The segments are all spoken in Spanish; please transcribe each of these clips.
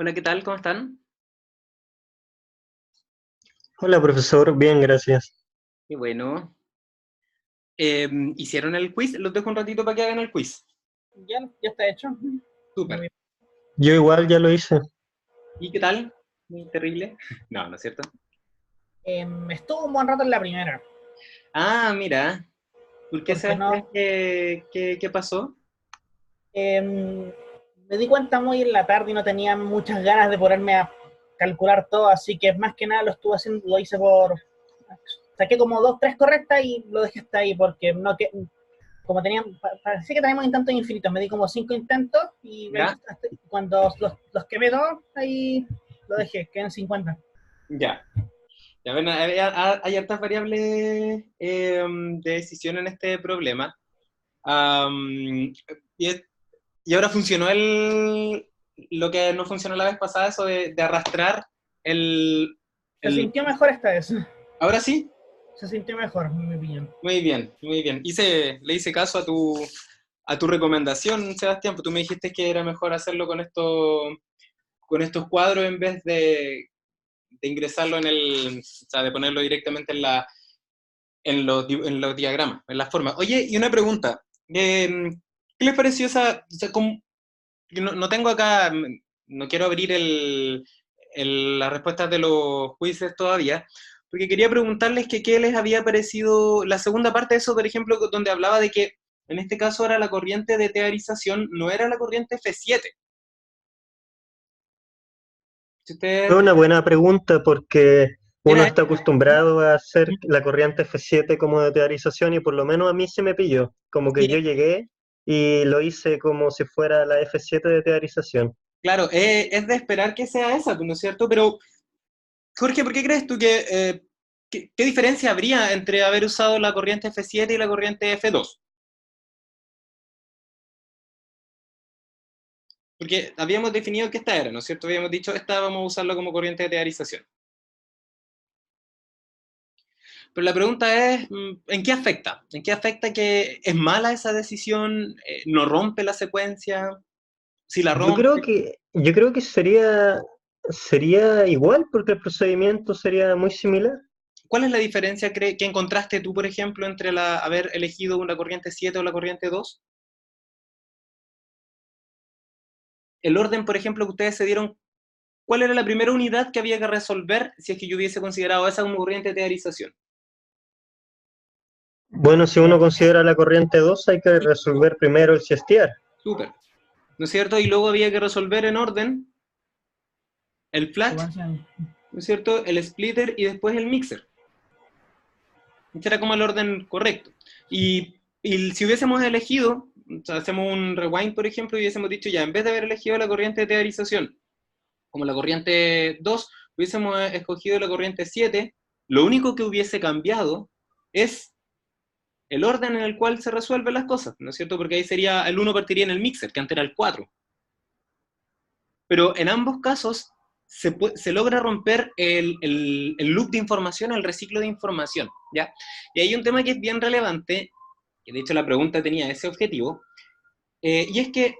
Hola, ¿qué tal? ¿Cómo están? Hola, profesor. Bien, gracias. Qué bueno. ¿Hicieron el quiz? Los dejo un ratito para que hagan el quiz. Ya está hecho. Súper. Muy bien. Yo igual ya lo hice. ¿Y qué tal? Muy terrible. No, ¿no es cierto? Estuvo un buen rato en la primera, Ah, mira. ¿Por qué porque Sebastián? no. ¿Qué pasó? Me di cuenta muy en la tarde y no tenía muchas ganas de ponerme a calcular todo, así que más que nada lo estuve haciendo, lo hice por. Saqué como dos, tres correctas y lo dejé hasta ahí, porque no que. Como tenía, parecía que teníamos intentos infinitos, me di como cinco intentos y ¿Ya? cuando los quemé todos, ahí lo dejé, quedan 50. Ya. Ya ven, hay hartas variables de decisión en este problema. Am, y, es- y ahora funcionó lo que no funcionó la vez pasada, eso de arrastrar el, Se el... sintió mejor esta vez. Ahora sí. Se sintió mejor, en mi opinión. Muy bien, muy bien. Le hice caso a tu recomendación, Sebastián, pues tú me dijiste que era mejor hacerlo con estos cuadros en vez de ingresarlo o sea, de ponerlo directamente en los diagramas, en las formas. Oye, y una pregunta. ¿Qué les pareció o sea, yo no tengo acá, no quiero abrir las respuestas de los quizzes todavía, porque quería preguntarles que qué les había parecido la segunda parte de eso, por ejemplo, donde hablaba de que en este caso era la corriente de teorización, no era la corriente F7. Si Es ustedes, una buena pregunta porque uno era, está acostumbrado a hacer la corriente F7 como de teorización y por lo menos a mí se me pilló. Como que yo sí, llegué y lo hice como si fuera la F7 de teorización. claro, es de esperar que sea esa, pues, ¿no es cierto? Pero, Jorge, ¿por qué crees tú qué diferencia habría entre haber usado la corriente F7 y la corriente F2? Porque habíamos definido que esta era, ¿no es cierto? Habíamos dicho, esta vamos a usarlo como corriente de teorización. Pero la pregunta es, ¿en qué afecta? ¿En qué afecta que es mala esa decisión? ¿No rompe la secuencia? Si la rompe, Yo creo que sería igual porque el procedimiento sería muy similar. ¿cuál es la diferencia que encontraste tú, por ejemplo, entre haber elegido una corriente 7 o la corriente 2? El orden, por ejemplo, que ustedes se dieron, ¿cuál era la primera unidad que había que resolver si es que yo hubiese considerado esa como corriente de teorización? Bueno, si uno considera la corriente 2 hay que resolver primero el CSTR. Súper, ¿no es cierto? Y luego había que resolver en orden el flash, Secuencia. ¿no es cierto? El splitter y después el mixer. Este era como el orden correcto. Y si hubiésemos elegido, o sea, hacemos un rewind, por ejemplo, y hubiésemos dicho ya, en vez de haber elegido la corriente de teorización como la corriente 2, hubiésemos escogido la corriente 7, lo único que hubiese cambiado es el orden en el cual se resuelven las cosas, ¿no es cierto? Porque ahí sería, el uno partiría en el mixer, que antes era el 4. Pero en ambos casos se logra romper el loop de información, el reciclo de información, ¿ya? Y hay un tema que es bien relevante, que de hecho la pregunta tenía ese objetivo, y es que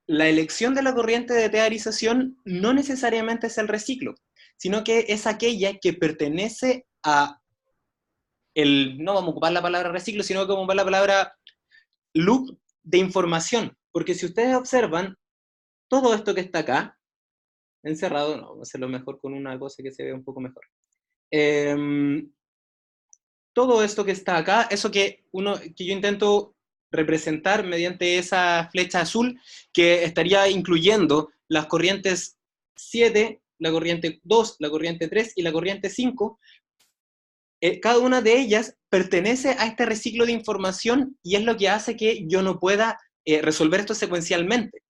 la elección de la corriente de teorización no necesariamente es el reciclo, sino que es aquella que pertenece no vamos a ocupar la palabra reciclo, sino que vamos a ocupar la palabra loop de información, porque si ustedes observan, todo esto que está acá, encerrado, no, vamos a hacerlo mejor con una cosa que se vea un poco mejor. Eh, Todo esto que está acá, eso que yo intento representar mediante esa flecha azul, que estaría incluyendo las corrientes 7, la corriente 2, la corriente 3 y la corriente 5, cada una de ellas pertenece a este reciclo de información y es lo que hace que yo no pueda resolver esto secuencialmente.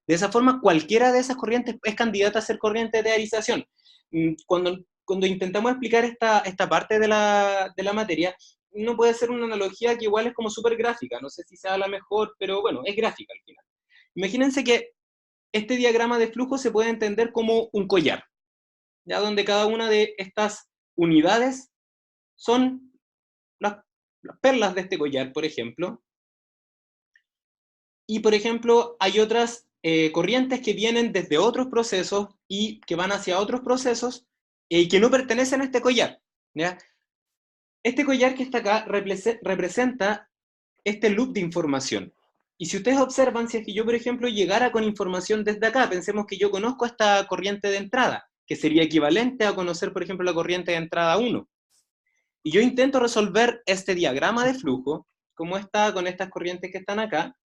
De esa forma, cualquiera de esas corrientes es candidata a ser corriente de teorización. Cuando intentamos explicar esta parte de la materia, no puede ser una analogía que igual es como súper gráfica, no sé si sea la mejor, pero bueno, es gráfica al final. Imagínense que este diagrama de flujo se puede entender como un collar, ya donde cada una de estas unidades son las perlas de este collar, por ejemplo, y por ejemplo hay otras corrientes que vienen desde otros procesos y que van hacia otros procesos y que no pertenecen a este collar, ¿ya? Este collar que está acá representa este loop de información. Y si ustedes observan, si es que yo, por ejemplo, llegara con información desde acá, pensemos que yo conozco esta corriente de entrada, que sería equivalente a conocer, por ejemplo, la corriente de entrada 1. Y yo intento resolver este diagrama de flujo, como está con estas corrientes que están acá.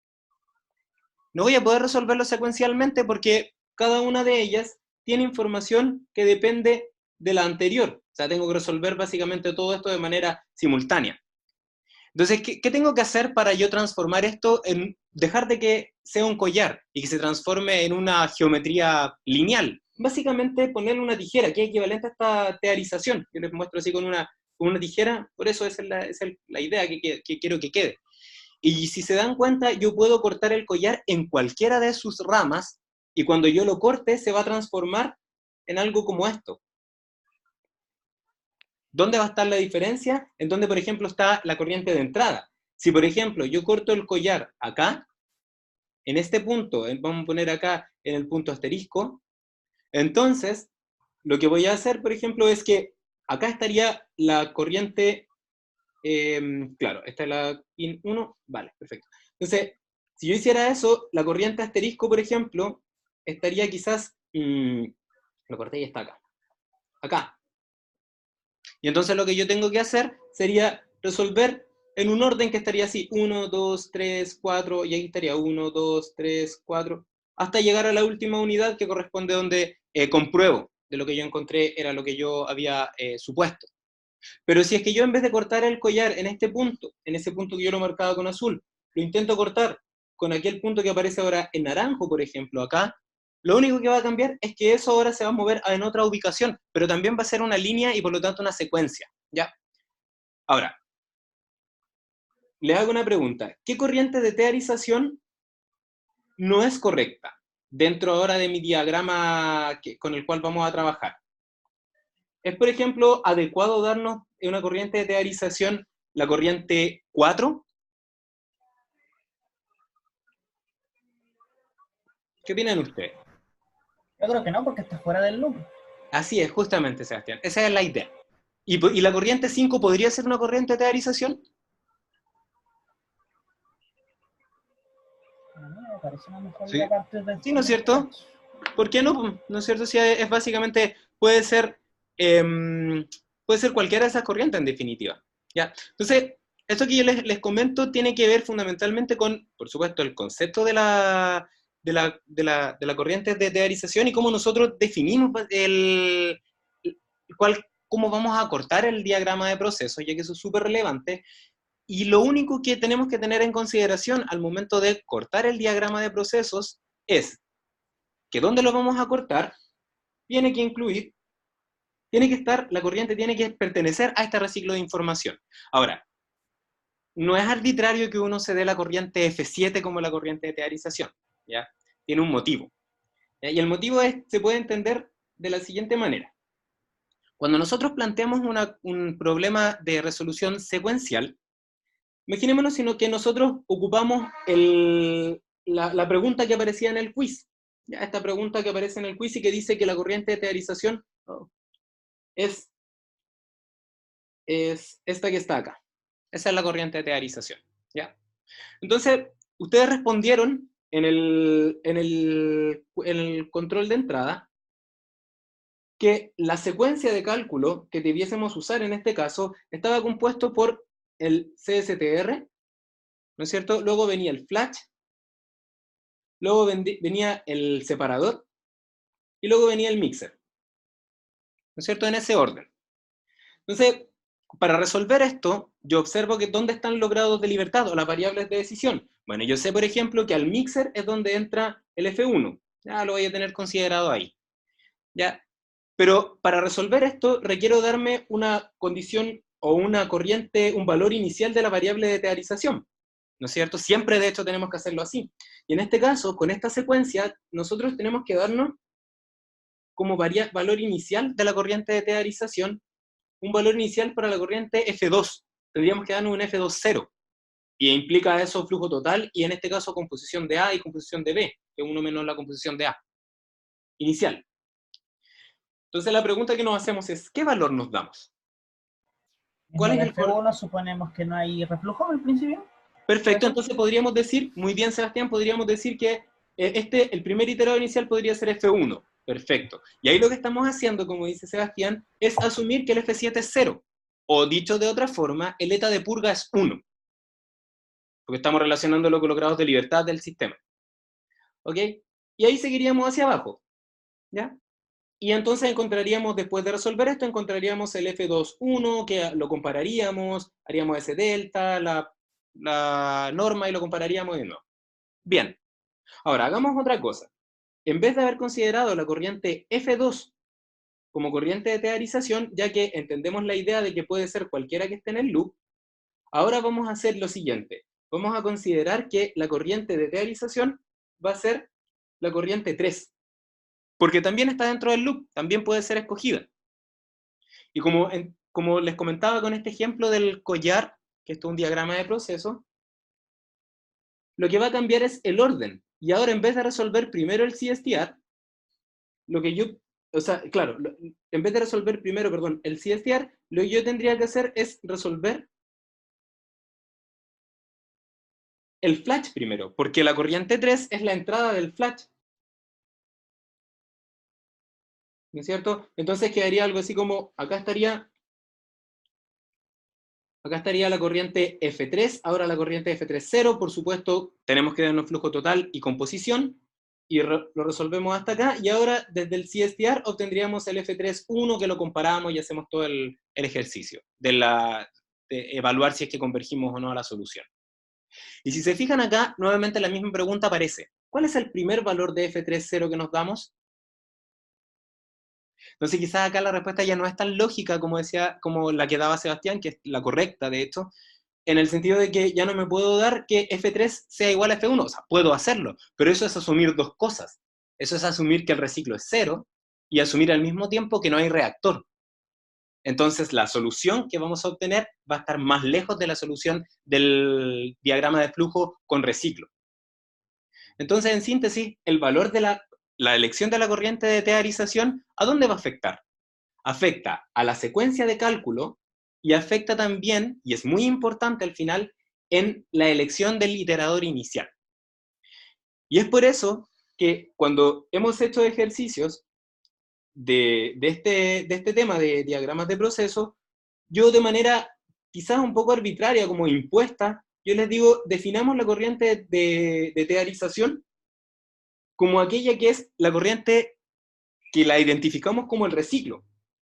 No voy a poder resolverlo secuencialmente porque cada una de ellas tiene información que depende de la anterior. O sea, tengo que resolver básicamente todo esto de manera simultánea. Entonces, ¿qué tengo que hacer para yo transformar esto en dejar de que sea un collar y que se transforme en una geometría lineal? Básicamente ponerle una tijera, que es equivalente a esta teorización. Yo les muestro así con una tijera, por eso esa es la idea que quiero que quede. Y si se dan cuenta, yo puedo cortar el collar en cualquiera de sus ramas, y cuando yo lo corte, se va a transformar en algo como esto. ¿Dónde va a estar la diferencia? En donde, por ejemplo, está la corriente de entrada. Si, por ejemplo, yo corto el collar acá, en este punto, vamos a poner acá en el punto asterisco, entonces, lo que voy a hacer, por ejemplo, es que acá estaría la corriente, claro, esta es la IN 1, vale, perfecto. Entonces, si yo hiciera eso, la corriente asterisco, por ejemplo, estaría quizás, lo corté y está acá. Acá. Y entonces lo que yo tengo que hacer sería resolver en un orden que estaría así, 1, 2, 3, 4, y aquí estaría 1, 2, 3, 4, hasta llegar a la última unidad que corresponde donde compruebo de lo que yo encontré era lo que yo había supuesto. Pero si es que yo en vez de cortar el collar en este punto, en ese punto que yo lo marcaba con azul, lo intento cortar con aquel punto que aparece ahora en naranjo, por ejemplo, acá, lo único que va a cambiar es que eso ahora se va a mover en otra ubicación, pero también va a ser una línea y por lo tanto una secuencia, ¿ya? Ahora, les hago una pregunta. ¿Qué corriente de teorización no es correcta dentro ahora de mi diagrama con el cual vamos a trabajar? ¿Es, por ejemplo, adecuado darnos en una corriente de teorización la corriente 4? ¿Qué opinan ustedes? Yo creo que no, porque está fuera del loop. Así es, justamente, Sebastián. Esa es la idea. ¿Y la corriente 5 podría ser una corriente de teorización? A mí me parece una mejor Sí. idea partir del Sí, ¿no es cierto? ¿Por qué no? ¿No es cierto? Si es básicamente, puede ser cualquiera de esas corrientes en definitiva. ¿Ya? Entonces, esto que yo les comento tiene que ver fundamentalmente con, por supuesto, el concepto de la corriente de teorización y cómo nosotros definimos cómo vamos a cortar el diagrama de procesos, ya que eso es súper relevante. Y lo único que tenemos que tener en consideración al momento de cortar el diagrama de procesos es que donde lo vamos a cortar tiene que incluir, la corriente tiene que pertenecer a este reciclo de información. Ahora, no es arbitrario que uno se dé la corriente F7 como la corriente de teorización, ¿ya? Tiene un motivo. ¿Ya? Y el motivo se puede entender de la siguiente manera. Cuando nosotros planteamos un problema de resolución secuencial, imaginémonos que nosotros ocupamos la pregunta que aparecía en el quiz. ¿Ya? Esta pregunta que aparece en el quiz y que dice que la corriente de teorización es esta que está acá. Esa es la corriente de teorización. ¿Ya? Entonces, ustedes respondieron en el control de entrada que la secuencia de cálculo que debiésemos usar en este caso estaba compuesto por el CSTR, ¿no es cierto? Luego venía el flash, luego venía el separador, y luego venía el mixer, ¿no es cierto? En ese orden. Entonces, para resolver esto, yo observo que dónde están los grados de libertad o las variables de decisión. Bueno, yo sé, por ejemplo, que al mixer es donde entra el F1. Ya lo voy a tener considerado ahí. ¿Ya? Pero para resolver esto, requiero darme una condición o una corriente, un valor inicial de la variable de teorización. ¿No es cierto? Siempre, de hecho, tenemos que hacerlo así. Y en este caso, con esta secuencia, nosotros tenemos que darnos como valor inicial de la corriente de teorización, un valor inicial para la corriente F2. Tendríamos que darnos un F2 0. Y implica eso flujo total, y en este caso composición de A y composición de B, F1 menos la composición de A, inicial. Entonces la pregunta que nos hacemos es, ¿qué valor nos damos? ¿Cuál es el F1 suponemos que no hay reflujo al principio? Perfecto, entonces podríamos decir, muy bien Sebastián, podríamos decir que el primer iterado inicial podría ser F1. Perfecto. Y ahí lo que estamos haciendo, como dice Sebastián, es asumir que el F7 es 0. O dicho de otra forma, el eta de purga es 1. Porque estamos relacionándolo con los grados de libertad del sistema. ¿Ok? Y ahí seguiríamos hacia abajo. ¿Ya? Y entonces encontraríamos, después de resolver esto, encontraríamos el F2.1, que lo compararíamos, haríamos ese delta, la norma, y lo compararíamos de nuevo. Bien. Ahora, hagamos otra cosa. En vez de haber considerado la corriente F2 como corriente de teorización, ya que entendemos la idea de que puede ser cualquiera que esté en el loop, ahora vamos a hacer lo siguiente. Vamos a considerar que la corriente de teorización va a ser la corriente 3. Porque también está dentro del loop, también puede ser escogida. Y como les comentaba con este ejemplo del collar, que esto es un diagrama de proceso, lo que va a cambiar es el orden. Y ahora, en vez de resolver primero el CSTR, lo que yo, o sea, claro, en vez de resolver primero, perdón, el CSTR, lo que yo tendría que hacer es resolver el flash primero, porque la corriente 3 es la entrada del flash. ¿No es cierto? Entonces quedaría algo así como, acá estaría la corriente F3, ahora la corriente F3.0, por supuesto, tenemos que darnos flujo total y composición, y lo resolvemos hasta acá, y ahora desde el CSTR obtendríamos el F3.1, que lo comparamos y hacemos todo el ejercicio de evaluar si es que convergimos o no a la solución. Y si se fijan acá, nuevamente la misma pregunta aparece. ¿Cuál es el primer valor de F3.0 que nos damos? Entonces quizás acá la respuesta ya no es tan lógica como la que daba Sebastián, que es la correcta, de hecho, en el sentido de que ya no me puedo dar que F3 sea igual a F1, o sea, puedo hacerlo, pero eso es asumir dos cosas. Eso es asumir que el reciclo es 0 y asumir al mismo tiempo que no hay reactor. Entonces la solución que vamos a obtener va a estar más lejos de la solución del diagrama de flujo con reciclo. Entonces, en síntesis, el valor de la elección de la corriente de teorización, ¿a dónde va a afectar? Afecta a la secuencia de cálculo y afecta también, y es muy importante al final, en la elección del iterador inicial. Y es por eso que cuando hemos hecho ejercicios de este tema de diagramas de proceso, yo de manera quizás un poco arbitraria, como impuesta, yo les digo, definamos la corriente de teorización como aquella que es la corriente que la identificamos como el reciclo,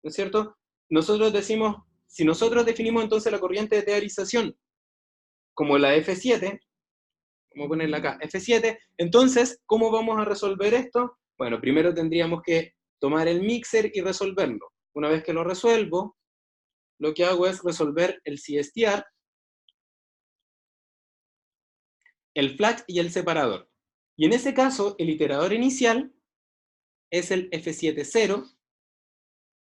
¿no es cierto? Nosotros decimos, si nosotros definimos entonces la corriente de teorización como la F7, vamos a ponerla acá, F7, entonces, ¿cómo vamos a resolver esto? Bueno, primero tendríamos que tomar el mixer y resolverlo. Una vez que lo resuelvo, lo que hago es resolver el CSTR, el flash y el separador. Y en ese caso, el iterador inicial es el F7.0,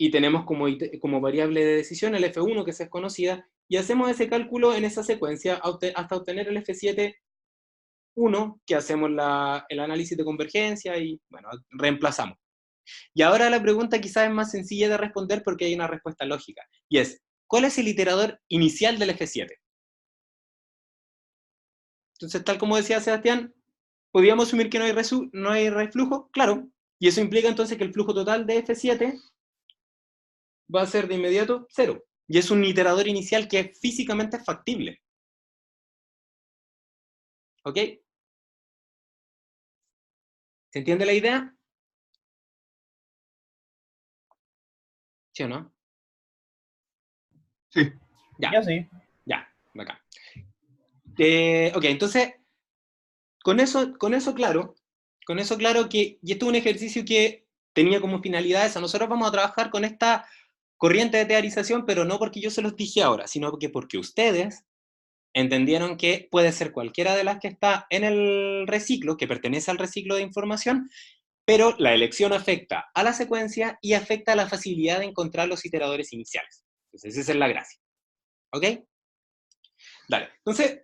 y tenemos como variable de decisión el F1, que es conocida, y hacemos ese cálculo en esa secuencia hasta obtener el F7.1, que hacemos el análisis de convergencia y, bueno, reemplazamos. Y ahora la pregunta quizás es más sencilla de responder porque hay una respuesta lógica, y es, ¿cuál es el iterador inicial del F7? Entonces, tal como decía Sebastián, ¿podríamos asumir que no hay reflujo? Claro, y eso implica entonces que el flujo total de F7 va a ser de inmediato 0. Y es un iterador inicial que físicamente es factible. ¿Ok? ¿Se entiende la idea? ¿Sí o no? Sí. Ya. Yo sí. Ya, bacán. Ok, entonces, con eso claro que, y esto es un ejercicio que tenía como finalidad esa, nosotros vamos a trabajar con esta corriente de teorización, pero no porque yo se los dije ahora, sino porque ustedes entendieron que puede ser cualquiera de las que está en el reciclo, que pertenece al reciclo de información, pero la elección afecta a la secuencia y afecta a la facilidad de encontrar los iteradores iniciales. Entonces, esa es la gracia. ¿Ok? Dale. Entonces,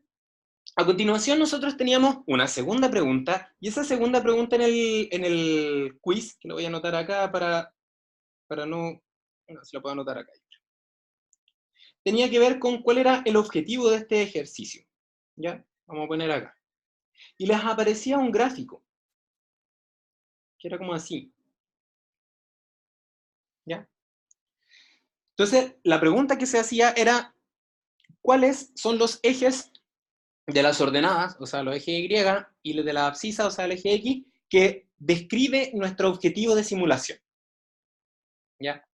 A continuación nosotros teníamos una segunda pregunta, y esa segunda pregunta en el quiz, que lo voy a anotar acá para no... Bueno, se lo puedo anotar acá. Tenía que ver con cuál era el objetivo de este ejercicio. ¿Ya? Vamos a poner acá. Y les aparecía un gráfico, que era como así. ¿Ya? Entonces, la pregunta que se hacía era, ¿cuáles son los ejes de las ordenadas, o sea, los ejes Y, y los de la abscisa, o sea, el eje X, que describe nuestro objetivo de simulación? ¿Ya?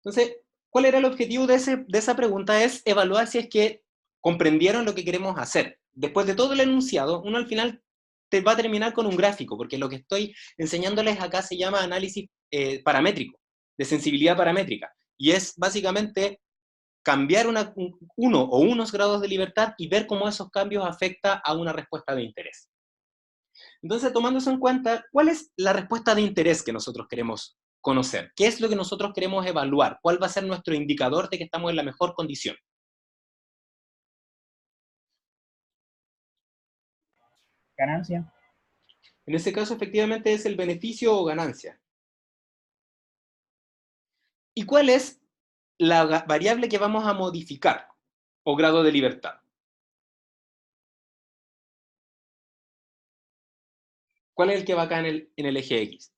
Entonces, ¿cuál era el objetivo de esa pregunta? Es evaluar si es que comprendieron lo que queremos hacer. Después de todo el enunciado, uno al final te va a terminar con un gráfico, porque lo que estoy enseñándoles acá se llama análisis paramétrico, de sensibilidad paramétrica, y es básicamente cambiar uno o unos grados de libertad y ver cómo esos cambios afectan a una respuesta de interés. Entonces, tomando eso en cuenta, ¿cuál es la respuesta de interés que nosotros queremos conocer? ¿Qué es lo que nosotros queremos evaluar? ¿Cuál va a ser nuestro indicador de que estamos en la mejor condición? Ganancia. En ese caso, efectivamente, es el beneficio o ganancia. ¿Y cuál es la variable que vamos a modificar o grado de libertad? ¿Cuál es el que va acá en el eje X?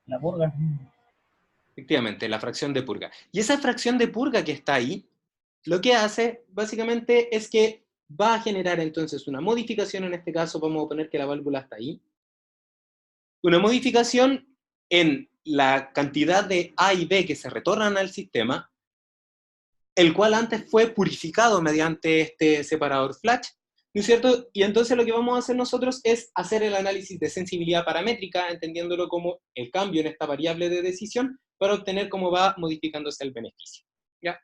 La purga. Efectivamente, la fracción de purga. Y esa fracción de purga que está ahí, lo que hace básicamente es que va a generar entonces una modificación, en este caso vamos a poner que la válvula está ahí, una modificación en la cantidad de A y B que se retornan al sistema, el cual antes fue purificado mediante este separador flash, ¿no es cierto? Y entonces lo que vamos a hacer nosotros es hacer el análisis de sensibilidad paramétrica, entendiéndolo como el cambio en esta variable de decisión, para obtener cómo va modificándose el beneficio. ¿Ya?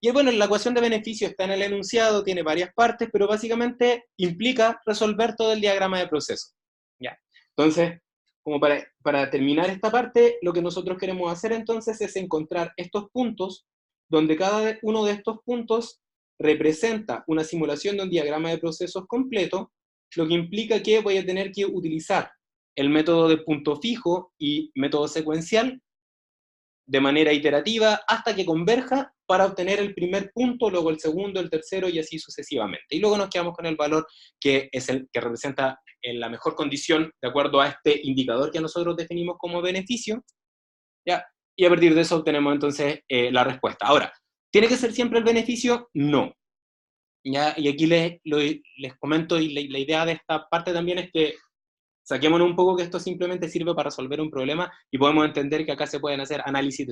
Y bueno, la ecuación de beneficio está en el enunciado, tiene varias partes, pero básicamente implica resolver todo el diagrama de proceso. ¿Ya? Entonces, como para terminar esta parte, lo que nosotros queremos hacer entonces es encontrar estos puntos donde cada uno de estos puntos representa una simulación de un diagrama de procesos completo, lo que implica que voy a tener que utilizar el método de punto fijo y método secuencial de manera iterativa hasta que converja para obtener el primer punto, luego el segundo, el tercero y así sucesivamente. Y luego nos quedamos con el valor que es el que representa en la mejor condición de acuerdo a este indicador que nosotros definimos como beneficio, ¿ya? Y a partir de eso obtenemos entonces la respuesta. Ahora, ¿tiene que ser siempre el beneficio? No. ¿Ya? Y aquí les comento, y la idea de esta parte también es que saquémonos un poco que esto simplemente sirve para resolver un problema y podemos entender que acá se pueden hacer análisis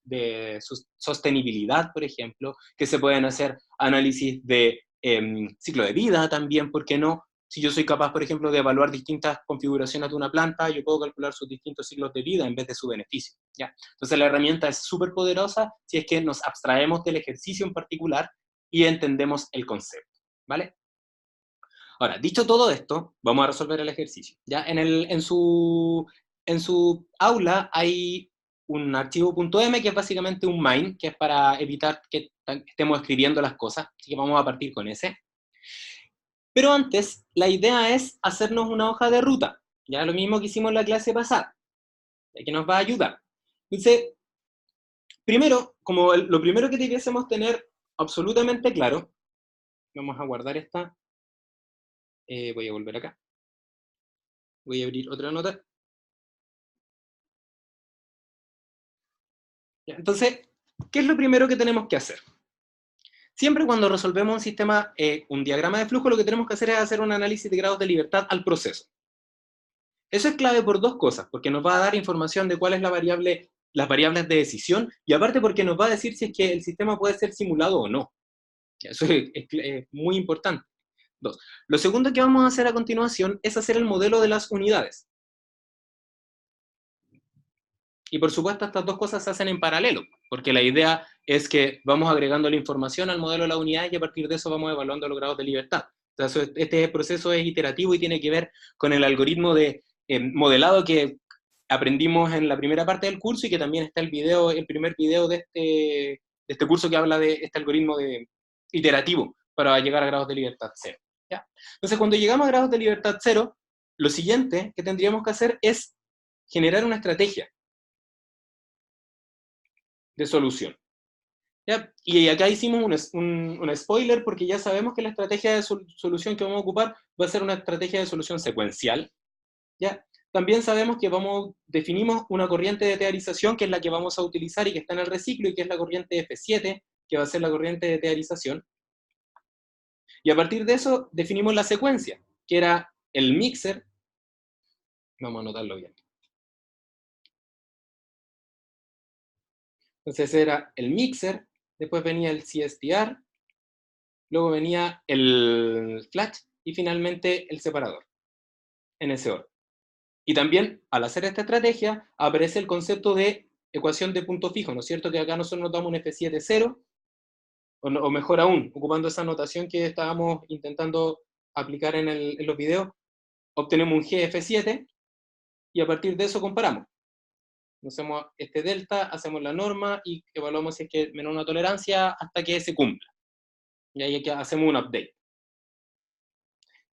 de su sostenibilidad, por ejemplo, que se pueden hacer análisis de ciclo de vida también, ¿por qué no? Si yo soy capaz, por ejemplo, de evaluar distintas configuraciones de una planta, yo puedo calcular sus distintos ciclos de vida en vez de su beneficio, ¿ya? Entonces la herramienta es súper poderosa si es que nos abstraemos del ejercicio en particular y entendemos el concepto, ¿vale? Ahora, dicho todo esto, vamos a resolver el ejercicio. ¿Ya? En su aula hay un archivo .m que es básicamente un main, que es para evitar que estemos escribiendo las cosas, así que vamos a partir con ese. Pero antes, la idea es hacernos una hoja de ruta, ya lo mismo que hicimos en la clase pasada, que nos va a ayudar. Entonces, primero, como lo primero que debiésemos tener absolutamente claro, vamos a guardar esta, voy a volver acá, voy a abrir otra nota. Entonces, ¿qué es lo primero que tenemos que hacer? Siempre cuando resolvemos un sistema, un diagrama de flujo, lo que tenemos que hacer es hacer un análisis de grados de libertad al proceso. Eso es clave por dos cosas, porque nos va a dar información de cuál es las variables de decisión, y aparte porque nos va a decir si es que el sistema puede ser simulado o no. Eso es muy importante. Dos. Lo segundo que vamos a hacer a continuación es hacer el modelo de las unidades. Y por supuesto estas dos cosas se hacen en paralelo, porque la idea es que vamos agregando la información al modelo de la unidad y a partir de eso vamos evaluando los grados de libertad. Entonces este proceso es iterativo y tiene que ver con el algoritmo de modelado que aprendimos en la primera parte del curso y que también está el primer video de este curso que habla de este algoritmo iterativo para llegar a grados de libertad 0. ¿Ya? Entonces, cuando llegamos a grados de libertad 0, lo siguiente que tendríamos que hacer es generar una estrategia de solución. ¿Ya? Y acá hicimos un spoiler porque ya sabemos que la estrategia de solución que vamos a ocupar va a ser una estrategia de solución secuencial. ¿Ya? También sabemos que definimos una corriente de teorización que es la que vamos a utilizar y que está en el reciclo y que es la corriente F7, que va a ser la corriente de teorización. Y a partir de eso definimos la secuencia, que era el mixer. Vamos a anotarlo bien. Entonces era el mixer, después venía el CSTR, luego venía el flash y finalmente el separador, en ese orden. Y también, al hacer esta estrategia, aparece el concepto de ecuación de punto fijo, ¿no es cierto? Que acá nosotros notamos un F7,0, o mejor aún, ocupando esa notación que estábamos intentando aplicar en los videos, obtenemos un GF7, y a partir de eso comparamos. Hacemos este delta, hacemos la norma, y evaluamos si es que menor una tolerancia hasta que se cumpla. Y ahí hacemos un update.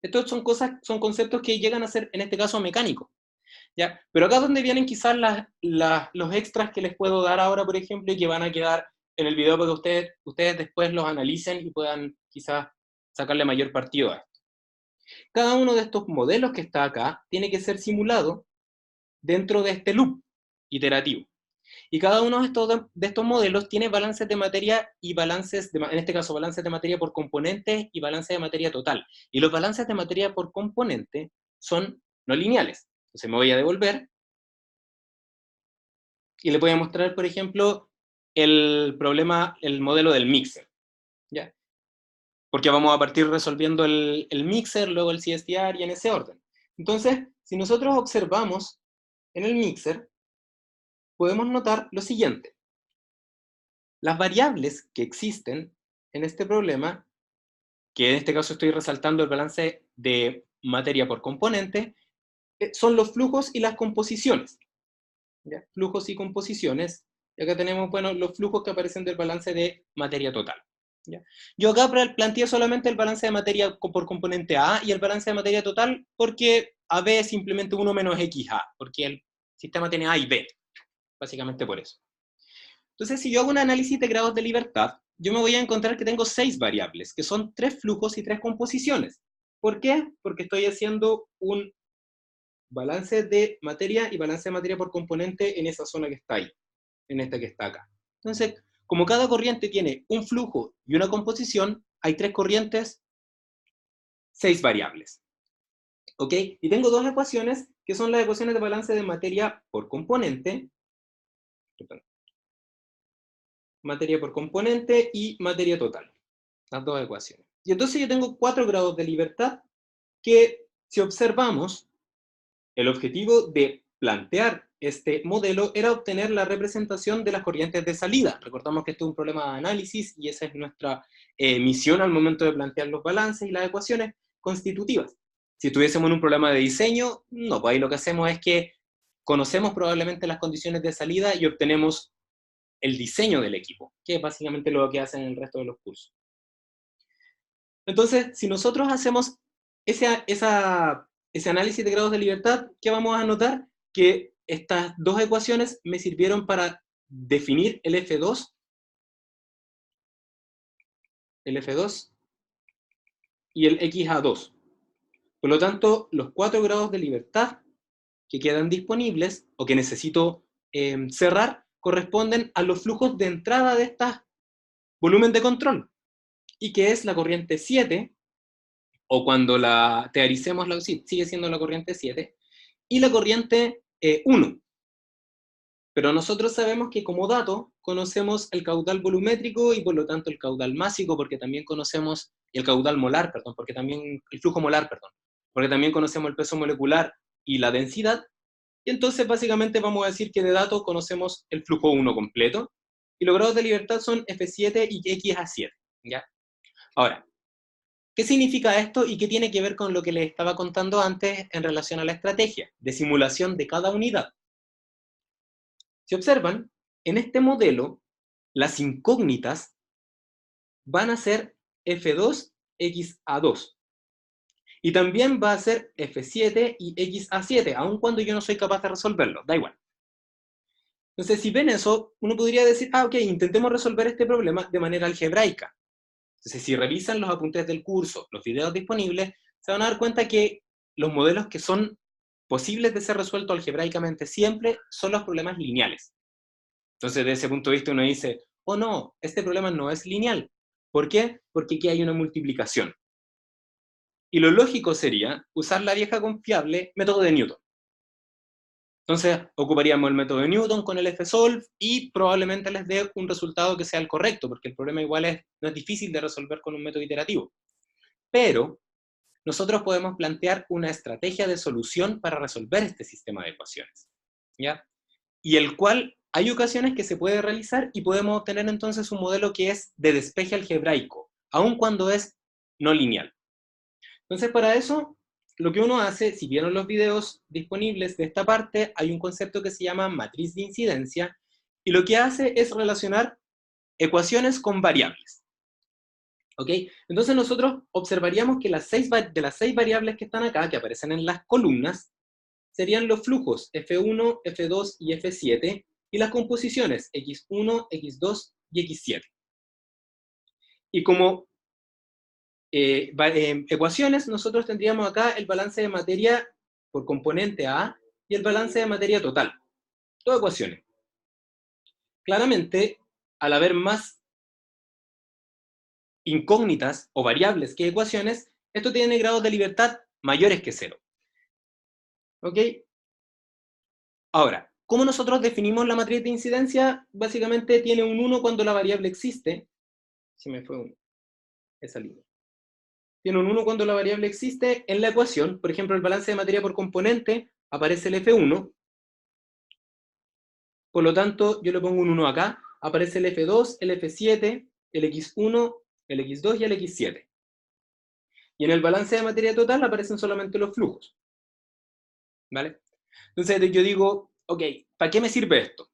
Estos son conceptos que llegan a ser, en este caso, mecánicos. ¿Ya? Pero acá es donde vienen quizás los extras que les puedo dar ahora, por ejemplo, y que van a quedar en el video para que ustedes después los analicen y puedan quizás sacarle mayor partido a esto. Cada uno de estos modelos que está acá tiene que ser simulado dentro de este loop iterativo. Y cada uno de estos modelos tiene balances de materia y balances, en este caso, balances de materia por componente y balance de materia total. Y los balances de materia por componente son no lineales. Entonces me voy a devolver y le voy a mostrar, por ejemplo, el modelo del mixer. ¿Ya? Porque vamos a partir resolviendo el mixer, luego el CSTR y en ese orden. Entonces, si nosotros observamos en el mixer, podemos notar lo siguiente. Las variables que existen en este problema, que en este caso estoy resaltando el balance de materia por componente, son los flujos y las composiciones. ¿Ya? Flujos y composiciones. Y acá tenemos, bueno, los flujos que aparecen del balance de materia total. ¿Ya? Yo acá planteé solamente el balance de materia por componente A y el balance de materia total porque AB es simplemente 1 menos XA, porque el sistema tiene A y B, básicamente por eso. Entonces, si yo hago un análisis de grados de libertad, yo me voy a encontrar que tengo 6 variables, que son 3 flujos y 3 composiciones. ¿Por qué? Porque estoy haciendo un balance de materia y balance de materia por componente en esa zona que está ahí, en esta que está acá. Entonces, como cada corriente tiene un flujo y una composición, hay 3 corrientes, 6 variables. ¿Ok? Y tengo 2 ecuaciones, que son las ecuaciones de balance de materia por componente, materia por componente y materia total. Las 2 ecuaciones. Y entonces yo tengo 4 grados de libertad que, si observamos, el objetivo de plantear este modelo era obtener la representación de las corrientes de salida. Recordamos que este es un problema de análisis y esa es nuestra misión al momento de plantear los balances y las ecuaciones constitutivas. Si estuviésemos en un problema de diseño, no, pues ahí lo que hacemos es que conocemos probablemente las condiciones de salida y obtenemos el diseño del equipo, que es básicamente lo que hacen en el resto de los cursos. Entonces, si nosotros hacemos ese análisis de grados de libertad, ¿qué vamos a notar? Que estas 2 ecuaciones me sirvieron para definir el F2 y el XA2. Por lo tanto, los 4 grados de libertad que quedan disponibles, o que necesito cerrar, corresponden a los flujos de entrada de este volumen de control, y que es la corriente 7, o cuando la teoricemos, sigue siendo la corriente 7, y la corriente 1. Pero nosotros sabemos que como dato conocemos el caudal volumétrico y por lo tanto el caudal másico, porque también conocemos el caudal molar, perdón, porque también el flujo molar, perdón, porque también conocemos el peso molecular y la densidad. Y entonces básicamente vamos a decir que de dato conocemos el flujo 1 completo, y los grados de libertad son F7 y XA7, ¿ya? Ahora, ¿qué significa esto y qué tiene que ver con lo que les estaba contando antes en relación a la estrategia de simulación de cada unidad? Si observan, en este modelo, las incógnitas van a ser F2 x a 2. Y también va a ser f7 y x a 7, aun cuando yo no soy capaz de resolverlo, da igual. Entonces, si ven eso, uno podría decir, ok, intentemos resolver este problema de manera algebraica. Entonces, si revisan los apuntes del curso, los videos disponibles, se van a dar cuenta que los modelos que son posibles de ser resueltos algebraicamente siempre son los problemas lineales. Entonces, desde ese punto de vista uno dice, oh no, este problema no es lineal. ¿Por qué? Porque aquí hay una multiplicación. Y lo lógico sería usar la vieja confiable método de Newton. Entonces, ocuparíamos el método de Newton con el fsolve y probablemente les dé un resultado que sea el correcto, porque el problema igual no es difícil de resolver con un método iterativo. Pero nosotros podemos plantear una estrategia de solución para resolver este sistema de ecuaciones, ¿ya? Y el cual hay ocasiones que se puede realizar y podemos obtener entonces un modelo que es de despeje algebraico, aun cuando es no lineal. Entonces, para eso, lo que uno hace, si vieron los videos disponibles de esta parte, hay un concepto que se llama matriz de incidencia, y lo que hace es relacionar ecuaciones con variables. ¿Ok? Entonces nosotros observaríamos que de las 6 variables que están acá, que aparecen en las columnas, serían los flujos f1, f2 y f7, y las composiciones x1, x2 y x7. Y como ecuaciones, nosotros tendríamos acá el balance de materia por componente A y el balance de materia total. Todas ecuaciones. Claramente, al haber más incógnitas o variables que ecuaciones, esto tiene grados de libertad mayores que 0. ¿Ok? Ahora, ¿cómo nosotros definimos la matriz de incidencia? Básicamente tiene un 1 cuando la variable existe. Se me fue esa línea. Tiene un 1 cuando la variable existe en la ecuación. Por ejemplo, el balance de materia por componente aparece el F1. Por lo tanto, yo le pongo un 1 acá. Aparece el F2, el F7, el X1, el X2 y el X7. Y en el balance de materia total aparecen solamente los flujos. ¿Vale? Entonces yo digo, ok, ¿para qué me sirve esto?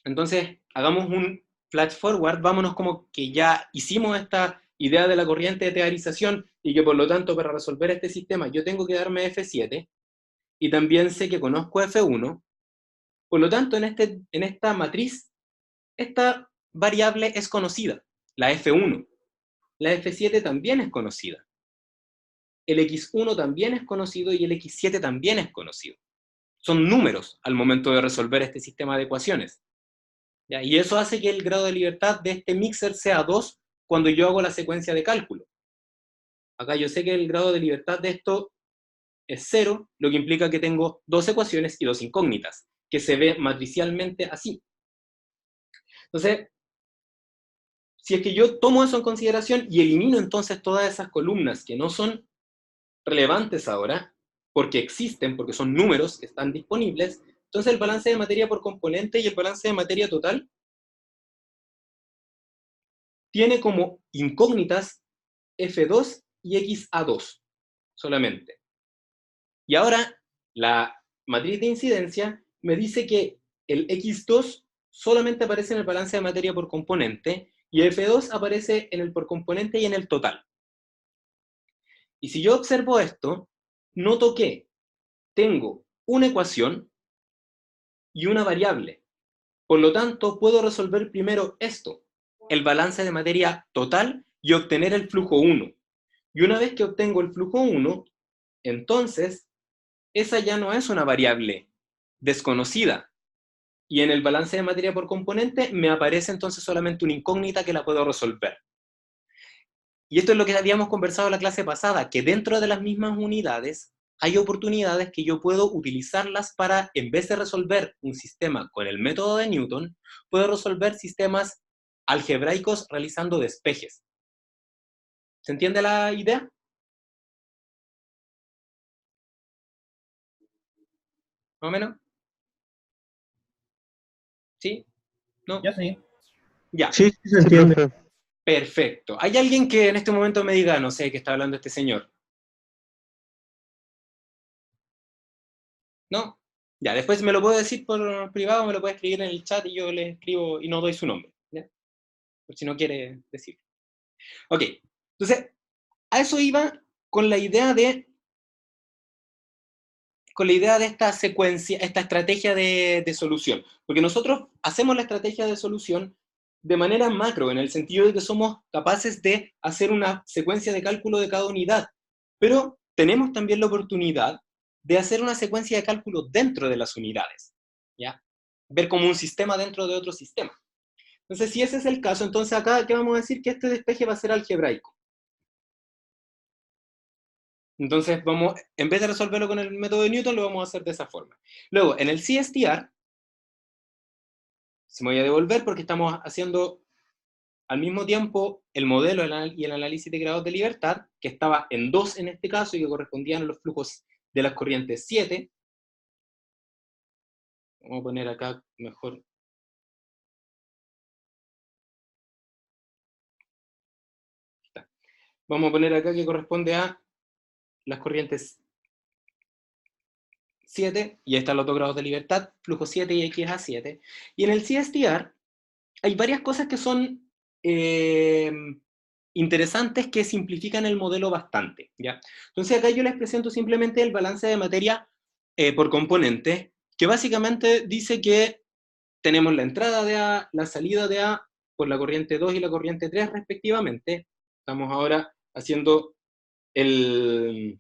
Entonces, hagamos un flash forward, vámonos como que ya hicimos esta idea de la corriente de teorización y que por lo tanto para resolver este sistema yo tengo que darme F7 y también sé que conozco F1, por lo tanto en esta matriz, esta variable es conocida, la F1, la F7 también es conocida, el X1 también es conocido y el X7 también es conocido. Son números al momento de resolver este sistema de ecuaciones. ¿Ya? Y eso hace que el grado de libertad de este mixer sea 2 cuando yo hago la secuencia de cálculo. Acá yo sé que el grado de libertad de esto es 0, lo que implica que tengo 2 ecuaciones y 2 incógnitas, que se ve matricialmente así. Entonces, si es que yo tomo eso en consideración y elimino entonces todas esas columnas que no son relevantes ahora, porque existen, porque son números que están disponibles, entonces el balance de materia por componente y el balance de materia total tiene como incógnitas F2 y XA2 solamente. Y ahora la matriz de incidencia me dice que el X2 solamente aparece en el balance de materia por componente y F2 aparece en el por componente y en el total. Y si yo observo esto, noto que tengo una ecuación y una variable. Por lo tanto, puedo resolver primero esto, el balance de materia total, y obtener el flujo 1. Y una vez que obtengo el flujo 1, entonces, esa ya no es una variable desconocida. Y en el balance de materia por componente me aparece entonces solamente una incógnita que la puedo resolver. Y esto es lo que habíamos conversado en la clase pasada, que dentro de las mismas unidades hay oportunidades que yo puedo utilizarlas para, en vez de resolver un sistema con el método de Newton, puedo resolver sistemas algebraicos realizando despejes. ¿Se entiende la idea? ¿Más o menos? ¿Sí? ¿No? Yo sí. Ya. Sí, sí se Sí, entiende. profe. Perfecto. ¿Hay alguien que en este momento me diga, no sé, qué está hablando este señor? ¿No? Ya, después me lo puede decir por privado, me lo puede escribir en el chat y yo le escribo y no doy su nombre, ¿ya? Por si no quiere decir. Ok, entonces, a eso iba con la idea de esta secuencia, esta estrategia de solución. Porque nosotros hacemos la estrategia de solución de manera macro, en el sentido de que somos capaces de hacer una secuencia de cálculo de cada unidad. Pero tenemos también la oportunidad de hacer una secuencia de cálculo dentro de las unidades, ¿ya? Ver como un sistema dentro de otro sistema. Entonces, si ese es el caso, entonces acá, ¿qué vamos a decir? Que este despeje va a ser algebraico. Entonces, vamos, en vez de resolverlo con el método de Newton, lo vamos a hacer de esa forma. Luego, en el CSTR, se me voy a devolver porque estamos haciendo al mismo tiempo el modelo y el análisis de grados de libertad, que estaba en 2 en este caso y que correspondían a los flujos de las corrientes 7. Vamos a poner acá mejor. Vamos a poner acá que corresponde a las corrientes 7, y ahí están los 2 grados de libertad, flujo 7 y X a 7. Y en el CSTR hay varias cosas que son interesantes, que simplifican el modelo bastante, ¿ya? Entonces acá yo les presento simplemente el balance de materia por componente, que básicamente dice que tenemos la entrada de A, la salida de A por la corriente 2 y la corriente 3 respectivamente. Estamos ahora haciendo el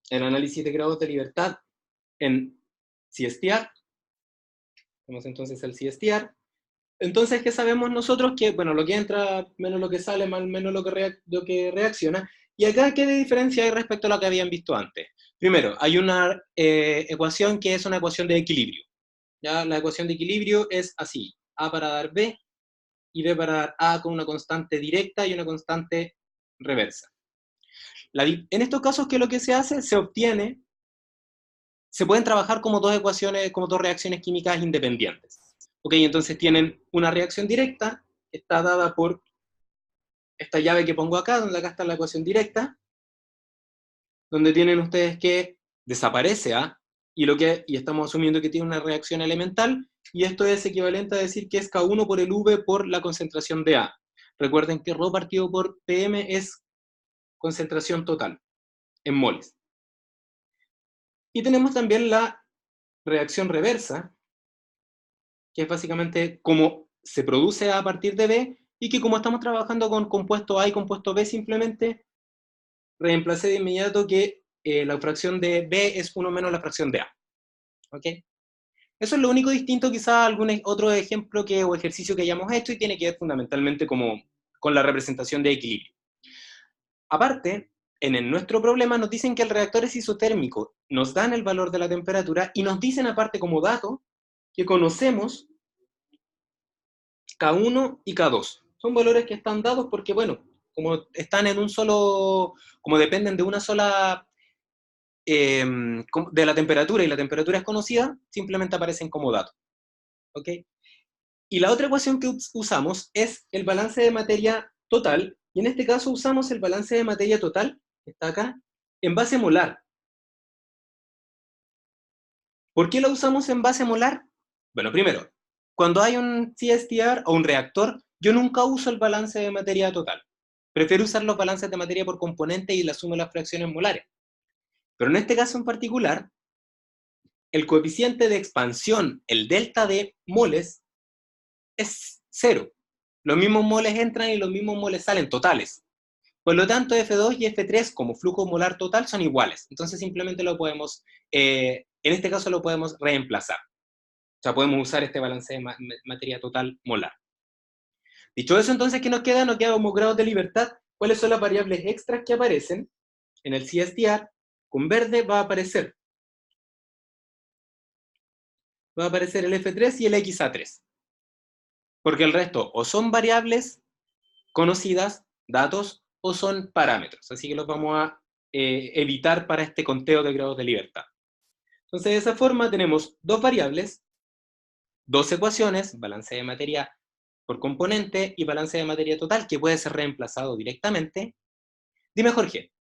análisis de grados de libertad en CSTR. Vamos entonces al CSTR. Entonces, ¿qué sabemos nosotros? Que, bueno, lo que entra menos lo que sale, más menos lo que reacciona. Y acá, ¿qué diferencia hay respecto a lo que habían visto antes? Primero, hay una ecuación que es una ecuación de equilibrio. ¿Ya? La ecuación de equilibrio es así: A para dar B, y B para dar A con una constante directa y una constante reversa. En estos casos, ¿qué es lo que se hace? Se obtiene, se pueden trabajar como dos ecuaciones, como dos reacciones químicas independientes. Ok, entonces tienen una reacción directa, que está dada por esta llave que pongo acá, donde acá está la ecuación directa, donde tienen ustedes que desaparece A, y estamos asumiendo que tiene una reacción elemental, y esto es equivalente a decir que es K1 por el V por la concentración de A. Recuerden que ρ partido por PM es concentración total, en moles. Y tenemos también la reacción reversa, que es básicamente cómo se produce A partir de B, y que como estamos trabajando con compuesto A y compuesto B, simplemente reemplacé de inmediato que la fracción de B es 1 menos la fracción de A. ¿Ok? Eso es lo único distinto, quizá algún otro ejemplo o ejercicio que hayamos hecho, y tiene que ver fundamentalmente con la representación de equilibrio. Aparte, en nuestro problema nos dicen que el reactor es isotérmico, nos dan el valor de la temperatura y nos dicen aparte como dato que conocemos K1 y K2. Son valores que están dados porque, bueno, como están en un solo, como dependen de una sola, de la temperatura, y la temperatura es conocida, simplemente aparecen como datos. ¿Ok? Y la otra ecuación que usamos es el balance de materia total, y en este caso usamos el balance de materia total, que está acá, en base molar. ¿Por qué lo usamos en base molar? Bueno, primero, cuando hay un CSTR o un reactor, yo nunca uso el balance de materia total. Prefiero usar los balances de materia por componente y le sumo las fracciones molares. Pero en este caso en particular, el coeficiente de expansión, el delta de moles, es 0. Los mismos moles entran y los mismos moles salen totales. Por lo tanto, F2 y F3 como flujo molar total son iguales. Entonces simplemente lo podemos, en este caso lo podemos reemplazar. O sea, podemos usar este balance de materia total molar. Dicho eso, entonces, ¿qué nos queda? Nos quedan como grados de libertad. ¿Cuáles son las variables extras que aparecen? En el CSTR, con verde va a aparecer el F3 y el XA3. Porque el resto o son variables conocidas, datos, o son parámetros. Así que los vamos a evitar para este conteo de grados de libertad. Entonces, de esa forma tenemos dos variables, dos ecuaciones, balance de materia por componente y balance de materia total, que puede ser reemplazado directamente. Dime, Jorge.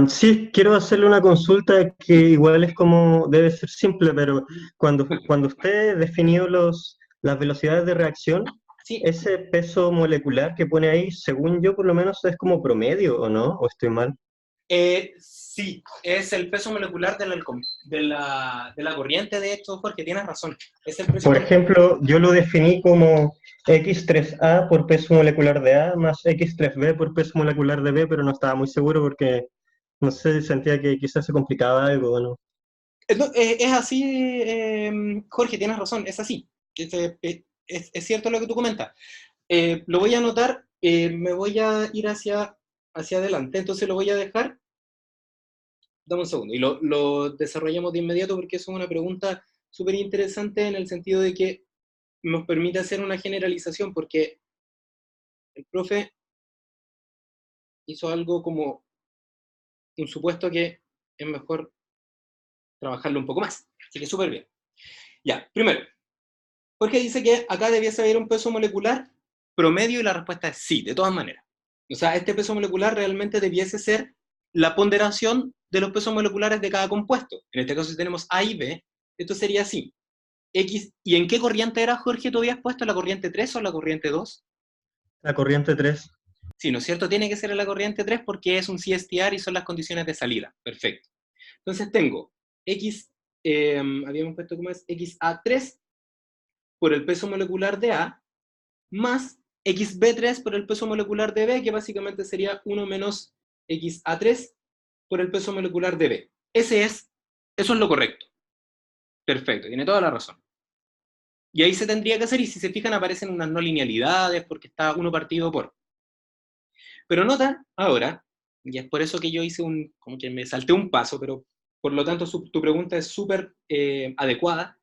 Sí, quiero hacerle una consulta que igual es como, debe ser simple, pero cuando usted definió las velocidades de reacción, Sí, ese peso molecular que pone ahí, según yo por lo menos es como promedio, ¿o no? ¿O estoy mal? sí, es el peso molecular de la corriente, de hecho, Jorge, tienes razón. Es el peso Por ejemplo, yo lo definí como X3A por peso molecular de A más X3B por peso molecular de B, pero no estaba muy seguro porque no sé, sentía que quizás se complicaba algo, ¿o no? No, es así, Jorge, tienes razón, es así. Es cierto lo que tú comentas. Lo voy a anotar, me voy a ir hacia adelante, entonces lo voy a dejar. Dame un segundo, y lo desarrollamos de inmediato porque eso es una pregunta súper interesante en el sentido de que nos permite hacer una generalización, porque el profe hizo algo como un supuesto que es mejor trabajarlo un poco más. Así que súper bien. Ya, primero, Jorge dice que acá debiese haber un peso molecular promedio y la respuesta es sí, de todas maneras. O sea, este peso molecular realmente debiese ser la ponderación de los pesos moleculares de cada compuesto. En este caso, si tenemos A y B, esto sería así. X, ¿y en qué corriente era, Jorge, tú habías puesto? ¿La corriente 3 o la corriente 2? La corriente 3. Sí, ¿no es cierto? Tiene que ser en la corriente 3 porque es un CSTR y son las condiciones de salida. Perfecto. Entonces tengo X, habíamos puesto como es XA3 por el peso molecular de A, más XB3 por el peso molecular de B, que básicamente sería 1 menos XA3 por el peso molecular de B. Eso es lo correcto. Perfecto, tiene toda la razón. Y ahí se tendría que hacer, y si se fijan aparecen unas no linealidades porque está uno partido por. Pero nota ahora, y es por eso que yo hice como que me salté un paso, pero por lo tanto tu pregunta es súper adecuada,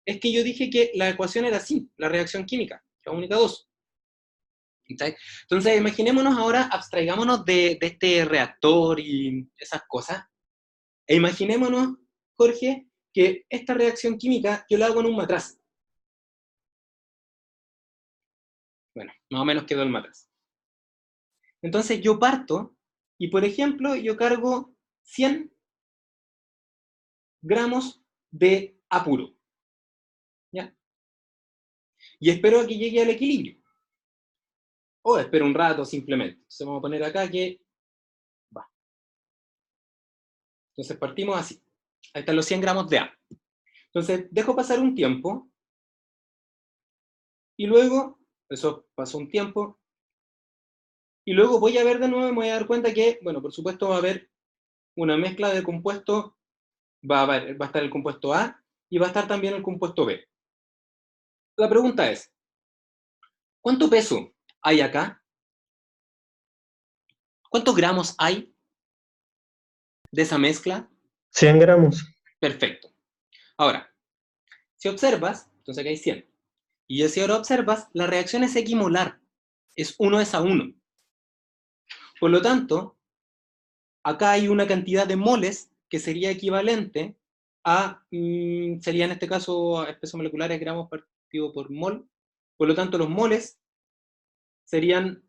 es que yo dije que la ecuación era así, la reacción química, la única dos. ¿Sí? Entonces, imaginémonos ahora, abstraigámonos de este reactor y esas cosas, e imaginémonos, Jorge, que esta reacción química yo la hago en un matraz. Bueno, más o menos quedó el matraz. Entonces yo parto y, por ejemplo, yo cargo 100 gramos de apuro, ¿ya? Y espero a que llegue al equilibrio. O espero un rato simplemente. Entonces vamos a poner acá que va. Entonces partimos así. Ahí están los 100 gramos de A. Entonces dejo pasar un tiempo y luego, eso pasó un tiempo, y luego voy a ver de nuevo y me voy a dar cuenta que, bueno, por supuesto va a haber una mezcla de compuestos, va a estar el compuesto A y va a estar también el compuesto B. La pregunta es, ¿cuánto peso hay acá? ¿Cuántos gramos hay de esa mezcla? 100 gramos. Perfecto. Ahora, si observas, entonces acá hay 100. Y si ahora observas, la reacción es equimolar. Es 1:1. Por lo tanto, acá hay una cantidad de moles que sería equivalente a, sería en este caso, espeso moleculares gramos partido por mol. Por lo tanto, los moles serían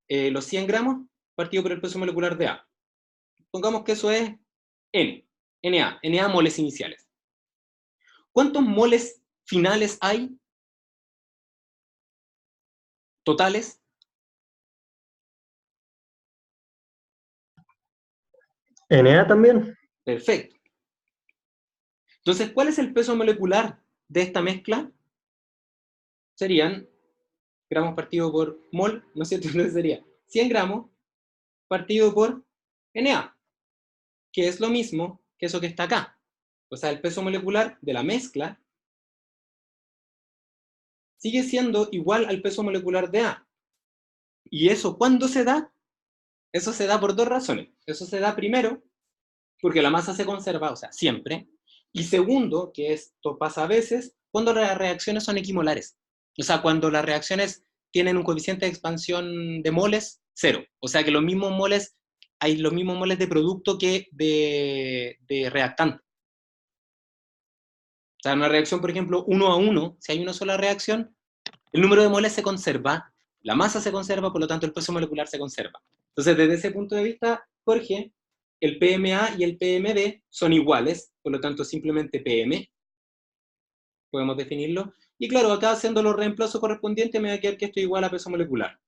los 100 gramos partido por el peso molecular de A. Pongamos que eso es Na moles iniciales. ¿Cuántos moles finales hay totales? Na también. Perfecto. Entonces, ¿cuál es el peso molecular de esta mezcla? Serían gramos partido por mol, ¿no es cierto? Entonces sería 100 gramos partido por Na, que es lo mismo que eso que está acá. O sea, el peso molecular de la mezcla sigue siendo igual al peso molecular de A. ¿Y eso cuándo se da? Eso se da por dos razones. Eso se da primero porque la masa se conserva, o sea, siempre. Y segundo, que esto pasa a veces, cuando las reacciones son equimolares. O sea, cuando las reacciones tienen un coeficiente de expansión de moles, 0. O sea, que los mismos moles, hay los mismos moles de producto que de reactante. O sea, una reacción, por ejemplo, 1:1, si hay una sola reacción, el número de moles se conserva, la masa se conserva, por lo tanto el peso molecular se conserva. Entonces, desde ese punto de vista, Jorge, el PMA y el PMB son iguales, por lo tanto simplemente PM, podemos definirlo, Y claro, acá haciendo los reemplazos correspondientes me va a quedar que esto es igual a peso molecular.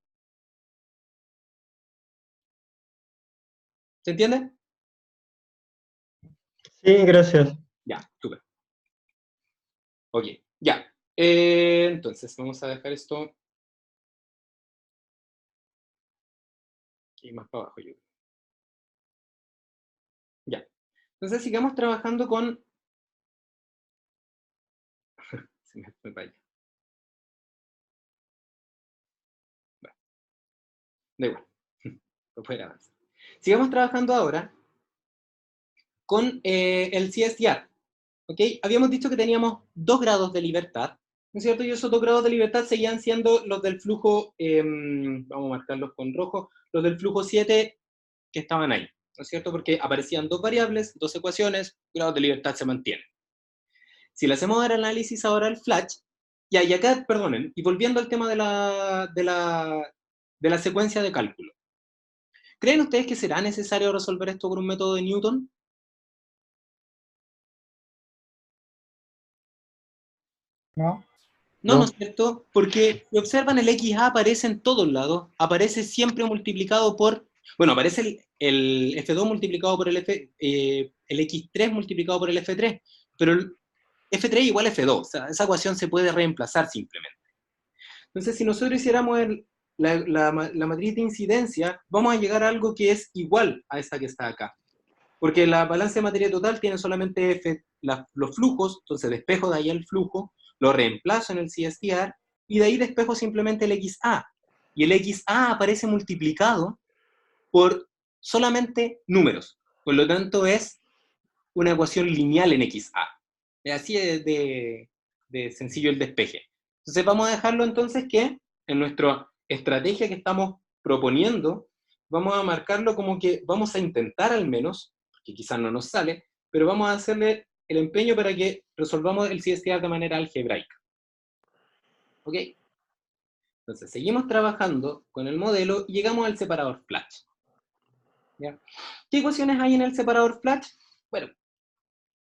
¿Se entiende? Sí, gracias. Ya, súper. Ok, ya. Entonces, vamos a dejar esto y más para abajo. Ya. Entonces, sigamos trabajando con... Se me fue para allá. Bueno, da igual. Lo puedo avanzar. Sigamos trabajando ahora con el CSTR. ¿Ok? Habíamos dicho que teníamos 2 grados de libertad, ¿no es cierto? Y esos 2 grados de libertad seguían siendo los del flujo, vamos a marcarlos con rojo, los del flujo 7 que estaban ahí, ¿no es cierto? Porque aparecían 2 variables, 2 ecuaciones, grados de libertad se mantienen. Si le hacemos el análisis ahora al flash, y acá, perdonen, y volviendo al tema de la secuencia de cálculo, ¿creen ustedes que será necesario resolver esto con un método de Newton? ¿No? No, ¿no No. es cierto? Porque si observan el XA aparece en todos lados, aparece siempre multiplicado por, bueno, aparece el F2 multiplicado por el X3 multiplicado por el F3, pero el F3 igual a F2, o sea, esa ecuación se puede reemplazar simplemente. Entonces, si nosotros hiciéramos la matriz de incidencia, vamos a llegar a algo que es igual a esta que está acá. Porque la balanza de materia total tiene solamente los flujos, entonces despejo de ahí el flujo, lo reemplazo en el CSTR, y de ahí despejo simplemente el XA. Y el XA aparece multiplicado por solamente números. Por lo tanto, es una ecuación lineal en XA. Así de sencillo el despeje. Entonces vamos a dejarlo entonces que en nuestra estrategia que estamos proponiendo, vamos a marcarlo como que vamos a intentar al menos, que quizás no nos sale, pero vamos a hacerle el empeño para que resolvamos el CSTR de manera algebraica. ¿Ok? Entonces, seguimos trabajando con el modelo y llegamos al separador Flash. ¿Ya? ¿Qué ecuaciones hay en el separador Flash? Bueno,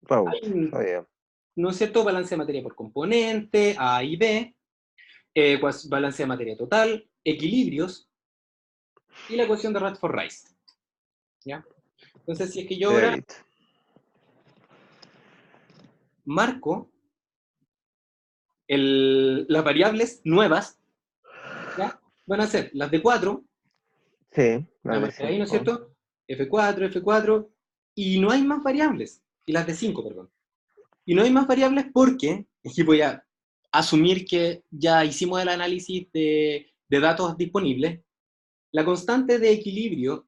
Raúl, hay, está bien. ¿no es cierto? Balance de materia por componente, A y B, balance de materia total, equilibrios, y la ecuación de Radford-Rice. ¿Ya? Entonces, si es que yo ahora Edit. marco las variables nuevas, ¿ya? Van a ser las de 4, Sí, van a dale, marcar ahí, ¿no es 5. cierto? F4, F4, y no hay más variables, y las de 5, perdón. Y no hay más variables porque, aquí voy a asumir que ya hicimos el análisis de datos disponibles, la constante de equilibrio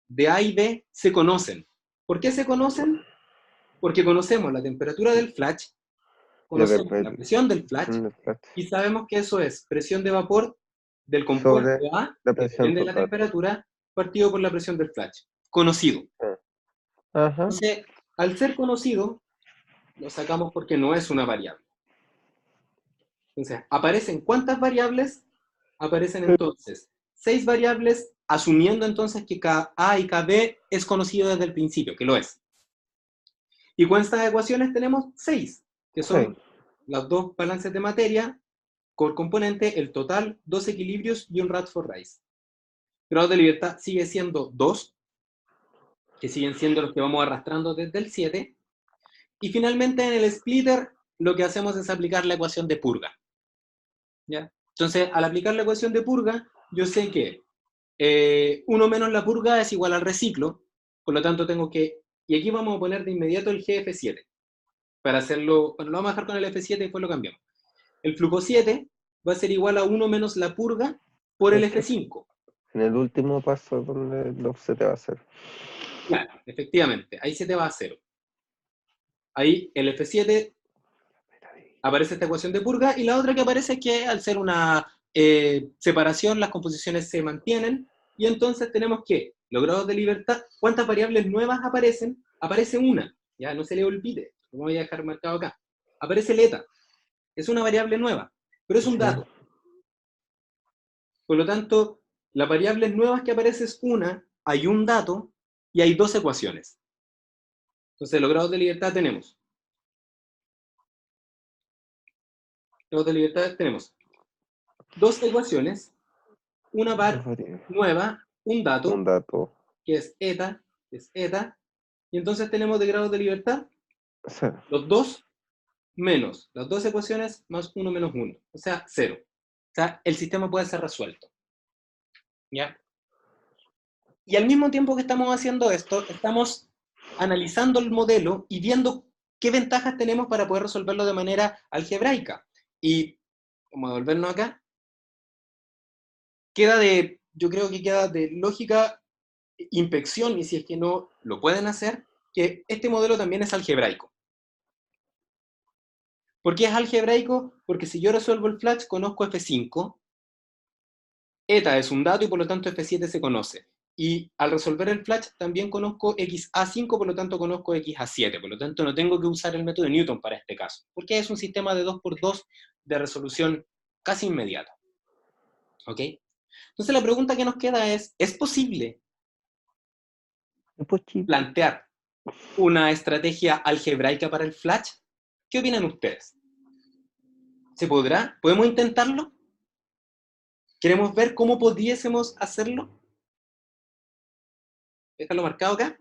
de A y B se conocen. ¿Por qué se conocen? Porque conocemos la temperatura del flash, conocemos la presión del flash, y sabemos que eso es presión de vapor del compuesto Sobre A, la que presión depende de la total. temperatura, partido por la presión del flash. Conocido. Ajá. Entonces, al ser conocido, lo sacamos porque no es una variable. Entonces, ¿aparecen cuántas variables? Aparecen entonces 6 variables, asumiendo entonces que Ka y Kb es conocido desde el principio, que lo es. ¿Y cuántas ecuaciones tenemos? 6, que son las 2 balances de materia, por componente, el total, 2 equilibrios y un Radford-Rice. Grado de libertad sigue siendo 2, que siguen siendo los que vamos arrastrando desde el 7. Y finalmente en el splitter lo que hacemos es aplicar la ecuación de purga. ¿Ya? Entonces, al aplicar la ecuación de purga, yo sé que 1 menos la purga es igual al reciclo, por lo tanto tengo que, y aquí vamos a poner de inmediato el GF7, para hacerlo, bueno, lo vamos a dejar con el F7 y después lo cambiamos. El flujo 7 va a ser igual a 1 menos la purga por el F5. En el último paso donde el offset va a hacer. Claro, efectivamente, ahí se te va a 0. Ahí el F7 aparece esta ecuación de purga, y la otra que aparece es que al ser una separación, las composiciones se mantienen, y entonces tenemos que los grados de libertad, ¿cuántas variables nuevas aparecen? Aparece una, ya no se le olvide, lo voy a dejar marcado acá. Aparece el eta, es una variable nueva, pero es un dato. Por lo tanto, las variables nuevas que aparece es una, hay un dato, y hay 2 ecuaciones. Entonces, los grados de libertad tenemos grados de libertad tenemos dos ecuaciones, una par nueva, un dato, Un dato. que es eta, y entonces tenemos de grados de libertad Cero. los dos menos las dos ecuaciones más 1 menos 1, o sea, 0. O sea, el sistema puede ser resuelto. ¿Ya? Y al mismo tiempo que estamos haciendo esto, estamos analizando el modelo y viendo qué ventajas tenemos para poder resolverlo de manera algebraica. Y, vamos a volvernos acá, yo creo que queda de lógica inspección, y si es que no lo pueden hacer, que este modelo también es algebraico. ¿Por qué es algebraico? Porque si yo resuelvo el flash, conozco F5, eta es un dato y por lo tanto F7 se conoce. Y al resolver el flash también conozco XA5, por lo tanto conozco XA7, por lo tanto no tengo que usar el método de Newton para este caso, porque es un sistema de 2x2 de resolución casi inmediata. ¿Ok? Entonces la pregunta que nos queda ¿es posible plantear una estrategia algebraica para el flash? ¿Qué opinan ustedes? ¿Se podrá? ¿Podemos intentarlo? ¿Queremos ver cómo pudiésemos hacerlo? Déjalo marcado acá.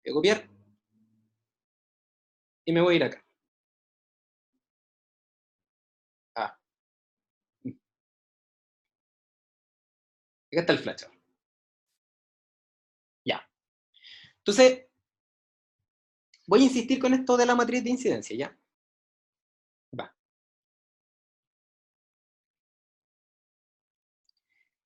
Voy a copiar. Y me voy a ir acá. Ah. Acá está el flash. Ya. Entonces, voy a insistir con esto de la matriz de incidencia, ¿ya? Va.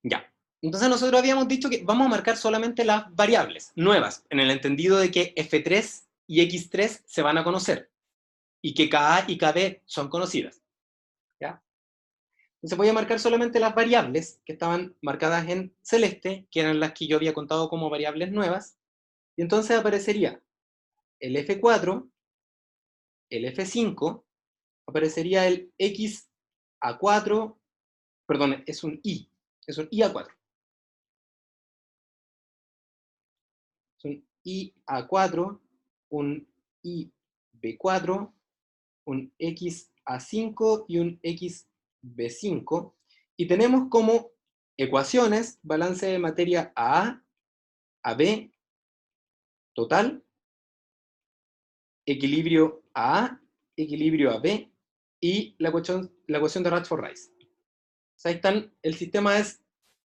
Ya. Entonces nosotros habíamos dicho que vamos a marcar solamente las variables nuevas, en el entendido de que F3 y X3 se van a conocer, y que KA y KB son conocidas. ¿Ya? Entonces voy a marcar solamente las variables que estaban marcadas en celeste, que eran las que yo había contado como variables nuevas, y entonces aparecería el F4, el F5, aparecería el XA4, perdón, es un IA4. Es un IA4, un IB4, un XA5 y un XB5, y tenemos como ecuaciones balance de materia a B, total, equilibrio A, equilibrio AB, y la ecuación de Rutherford-Rice. O sea, el sistema es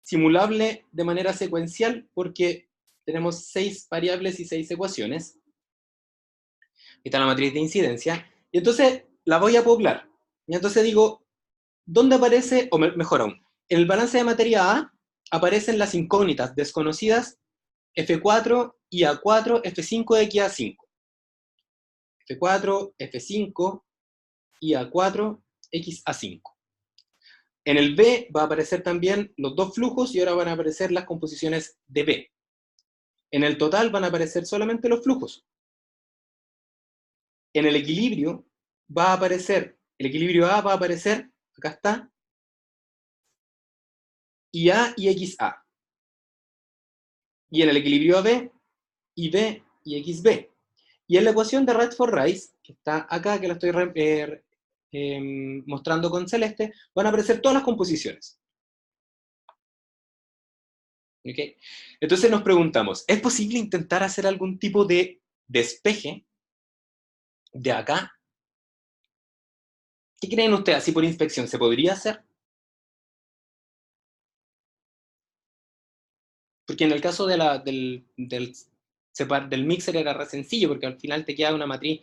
simulable de manera secuencial porque tenemos 6 variables y 6 ecuaciones. Aquí está la matriz de incidencia. Y entonces la voy a poblar. Y entonces digo, ¿dónde aparece, o mejor aún, en el balance de materia A aparecen las incógnitas desconocidas F4, IA4, F5, XA5. F4, F5, IA4, XA5. En el B va a aparecer también los dos flujos y ahora van a aparecer las composiciones de B. En el total van a aparecer solamente los flujos. En el equilibrio va a aparecer, el equilibrio A va a aparecer, acá está, IA y XA. Y en el equilibrio AB, IB y XB. Y en la ecuación de Rutherford-Rice, que está acá, que la estoy mostrando con celeste, van a aparecer todas las composiciones. ¿Okay? Entonces nos preguntamos, ¿es posible intentar hacer algún tipo de despeje de acá? ¿Qué creen ustedes? Así por inspección, ¿se podría hacer? Porque en el caso de del mixer era re sencillo, porque al final te queda una matriz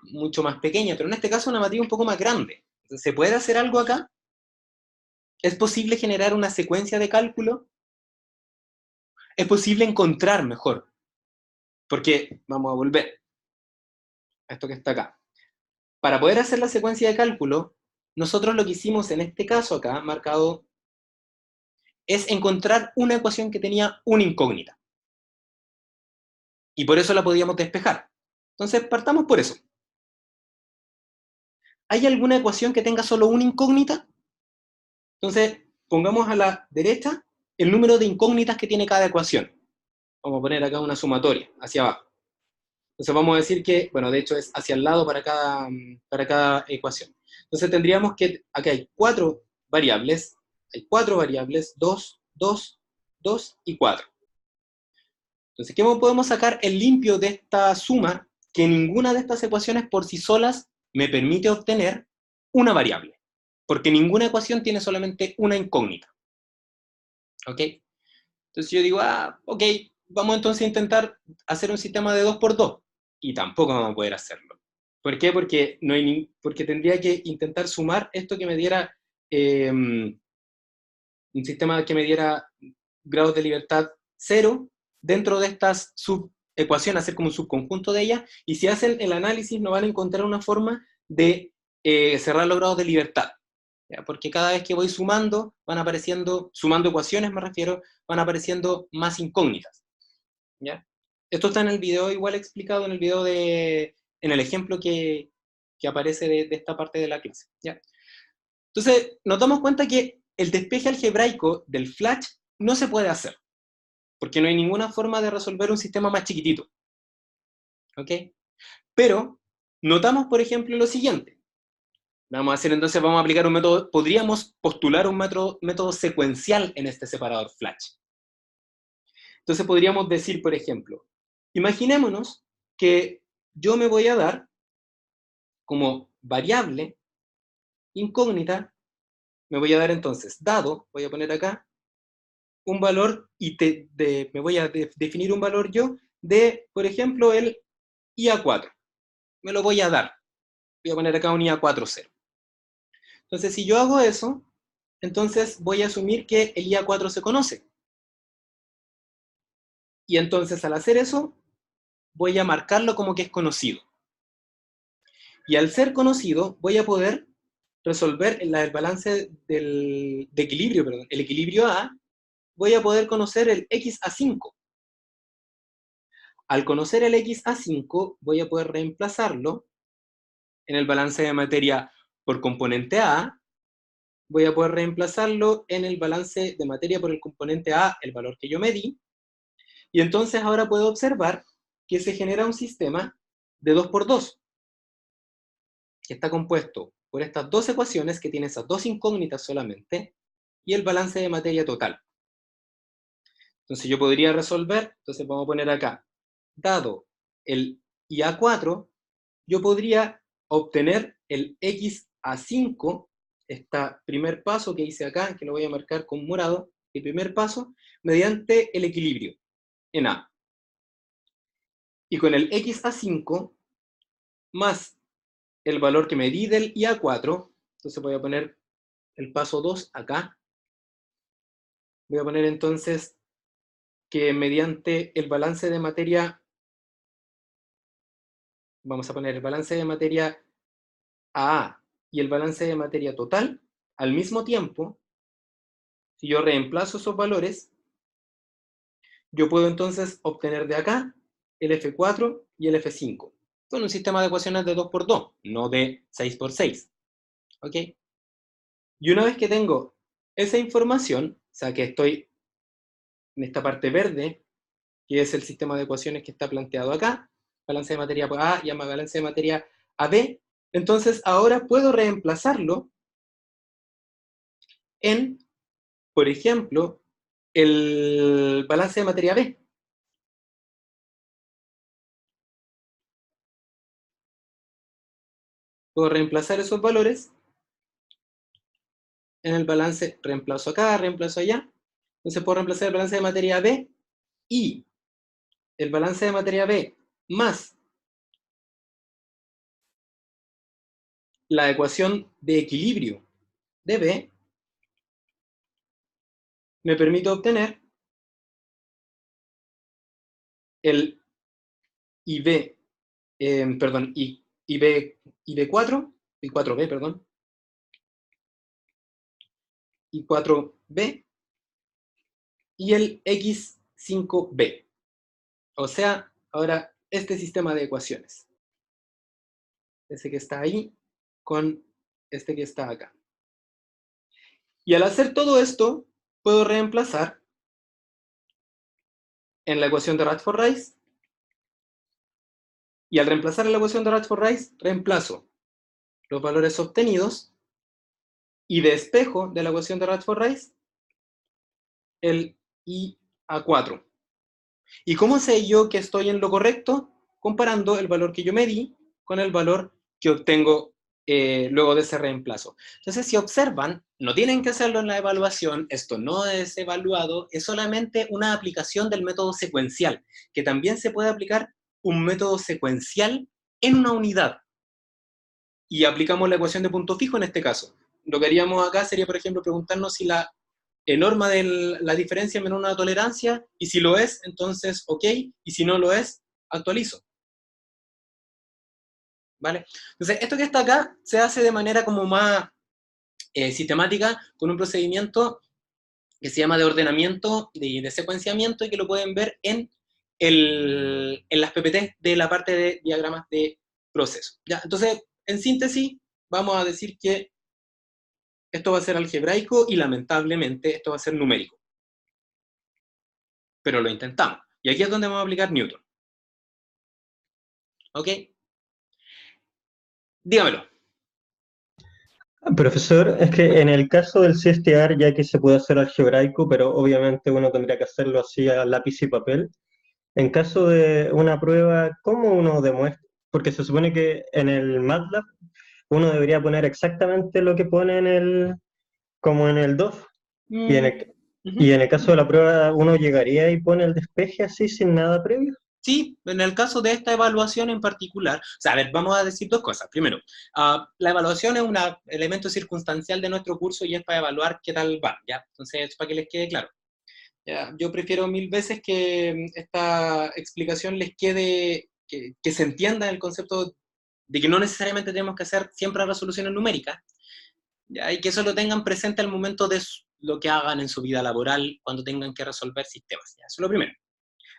mucho más pequeña, pero en este caso una matriz un poco más grande. ¿Se puede hacer algo acá? ¿Es posible generar una secuencia de cálculo? ¿Es posible encontrar mejor? Porque, vamos a volver a esto que está acá. Para poder hacer la secuencia de cálculo, nosotros lo que hicimos en este caso acá, marcado, es encontrar una ecuación que tenía una incógnita. Y por eso la podíamos despejar. Entonces, partamos por eso. ¿Hay alguna ecuación que tenga solo una incógnita? Entonces, pongamos a la derecha el número de incógnitas que tiene cada ecuación. Vamos a poner acá una sumatoria, hacia abajo. Entonces vamos a decir que, bueno, de hecho es hacia el lado para cada ecuación. Entonces tendríamos que, aquí hay 4 variables, 2, 2, 2 y 4. Entonces, ¿qué podemos sacar el limpio de esta suma? Que ninguna de estas ecuaciones por sí solas me permite obtener una variable, porque ninguna ecuación tiene solamente una incógnita. ¿Ok? Entonces yo digo, ok, vamos entonces a intentar hacer un sistema de 2 por 2, y tampoco vamos a poder hacerlo. ¿Por qué? Porque, porque tendría que intentar sumar esto que me diera un sistema que me diera grados de libertad 0 dentro de estas subecuaciones, hacer como un subconjunto de ellas, y si hacen el análisis no van a encontrar una forma de cerrar los grados de libertad. ¿Ya? Porque cada vez que voy sumando, van apareciendo, sumando ecuaciones me refiero, van apareciendo más incógnitas. ¿Ya? Esto está en el video igual explicado, en el video en el ejemplo que aparece de esta parte de la clase. ¿Ya? Entonces, nos damos cuenta que el despeje algebraico del Flash no se puede hacer, porque no hay ninguna forma de resolver un sistema más chiquitito. ¿Ok? Pero, notamos, por ejemplo, lo siguiente. Vamos a aplicar un método, podríamos postular un método secuencial en este separador Flash. Entonces podríamos decir, por ejemplo, imaginémonos que yo me voy a dar como variable incógnita, me voy a dar entonces dado, voy a poner acá, un valor y me voy a definir un valor yo de, por ejemplo, el IA4. Me lo voy a dar. Voy a poner acá un IA4 0. Entonces, si yo hago eso, entonces voy a asumir que el IA4 se conoce. Y entonces, al hacer eso, voy a marcarlo como que es conocido. Y al ser conocido, voy a poder resolver el balance de equilibrio, perdón, el equilibrio A, voy a poder conocer el X a 5. Al conocer el X a 5, voy a poder reemplazarlo en el balance de materia por componente A, voy a poder reemplazarlo en el balance de materia por el componente A, el valor que yo medí, y entonces ahora puedo observar que se genera un sistema de 2 por 2, que está compuesto por estas dos ecuaciones que tienen esas dos incógnitas solamente, y el balance de materia total. Entonces yo podría resolver, entonces vamos a poner acá, dado el IA4, yo podría obtener el X a 5, este primer paso que hice acá, que lo voy a marcar con morado, el primer paso, mediante el equilibrio en A. Y con el X a 5, más el valor que medí del IA4, entonces voy a poner el paso 2 acá, voy a poner entonces que mediante el balance de materia, vamos a poner el balance de materia AA y el balance de materia total, al mismo tiempo, si yo reemplazo esos valores, yo puedo entonces obtener de acá el F4 y el F5, con un sistema de ecuaciones de 2 por 2, no de 6 por 6. ¿Ok? Y una vez que tengo esa información, o sea que estoy en esta parte verde, que es el sistema de ecuaciones que está planteado acá, balance de materia A y balance de materia AB, entonces ahora puedo reemplazarlo en, por ejemplo, el balance de materia B. Puedo reemplazar esos valores en el balance, reemplazo acá, reemplazo allá. Entonces puedo reemplazar el balance de materia B y el balance de materia B más la ecuación de equilibrio de B me permite obtener el IB, perdón, IB4, I4B, perdón, I4B y el X5B. O sea, ahora este sistema de ecuaciones. Ese que está ahí con este que está acá. Y al hacer todo esto, puedo reemplazar en la ecuación de Rutherford-Rice Y al reemplazar la ecuación de Rutherford-Rice, reemplazo los valores obtenidos y despejo de la ecuación de Rutherford-Rice el I a 4. ¿Y cómo sé yo que estoy en lo correcto? Comparando el valor que yo medí con el valor que obtengo luego de ese reemplazo. Entonces, si observan, no tienen que hacerlo en la evaluación, esto no es evaluado, es solamente una aplicación del método secuencial, que también se puede aplicar un método secuencial en una unidad. Y aplicamos la ecuación de punto fijo en este caso. Lo que haríamos acá sería, por ejemplo, preguntarnos si la norma de la diferencia es menor a una tolerancia, y si lo es, entonces ok, y si no lo es, actualizo. ¿Vale? Entonces, esto que está acá se hace de manera como más sistemática, con un procedimiento que se llama de ordenamiento y de secuenciamiento, y que lo pueden ver en las PPT de la parte de diagramas de proceso. ¿Ya? Entonces, en síntesis, vamos a decir que esto va a ser algebraico y lamentablemente esto va a ser numérico. Pero lo intentamos. Y aquí es donde vamos a aplicar Newton. ¿Ok? Dígamelo. Profesor, es que en el caso del CSTR, ya que se puede hacer algebraico, pero obviamente uno tendría que hacerlo así a lápiz y papel, en caso de una prueba, ¿cómo uno demuestra? Porque se supone que en el MATLAB uno debería poner exactamente lo que pone como en el DOF, y y en el caso de la prueba uno llegaría y pone el despeje así sin nada previo. Sí, en el caso de esta evaluación en particular, o sea, a ver, vamos a decir dos cosas. Primero, la evaluación es un elemento circunstancial de nuestro curso y es para evaluar qué tal va, ¿ya? Entonces, para que les quede claro. ¿Ya? Yo prefiero 1000 veces que esta explicación les quede, que se entienda el concepto de que no necesariamente tenemos que hacer siempre resoluciones numéricas, ¿ya? Y que eso lo tengan presente al momento de lo que hagan en su vida laboral cuando tengan que resolver sistemas, ¿ya? Eso es lo primero.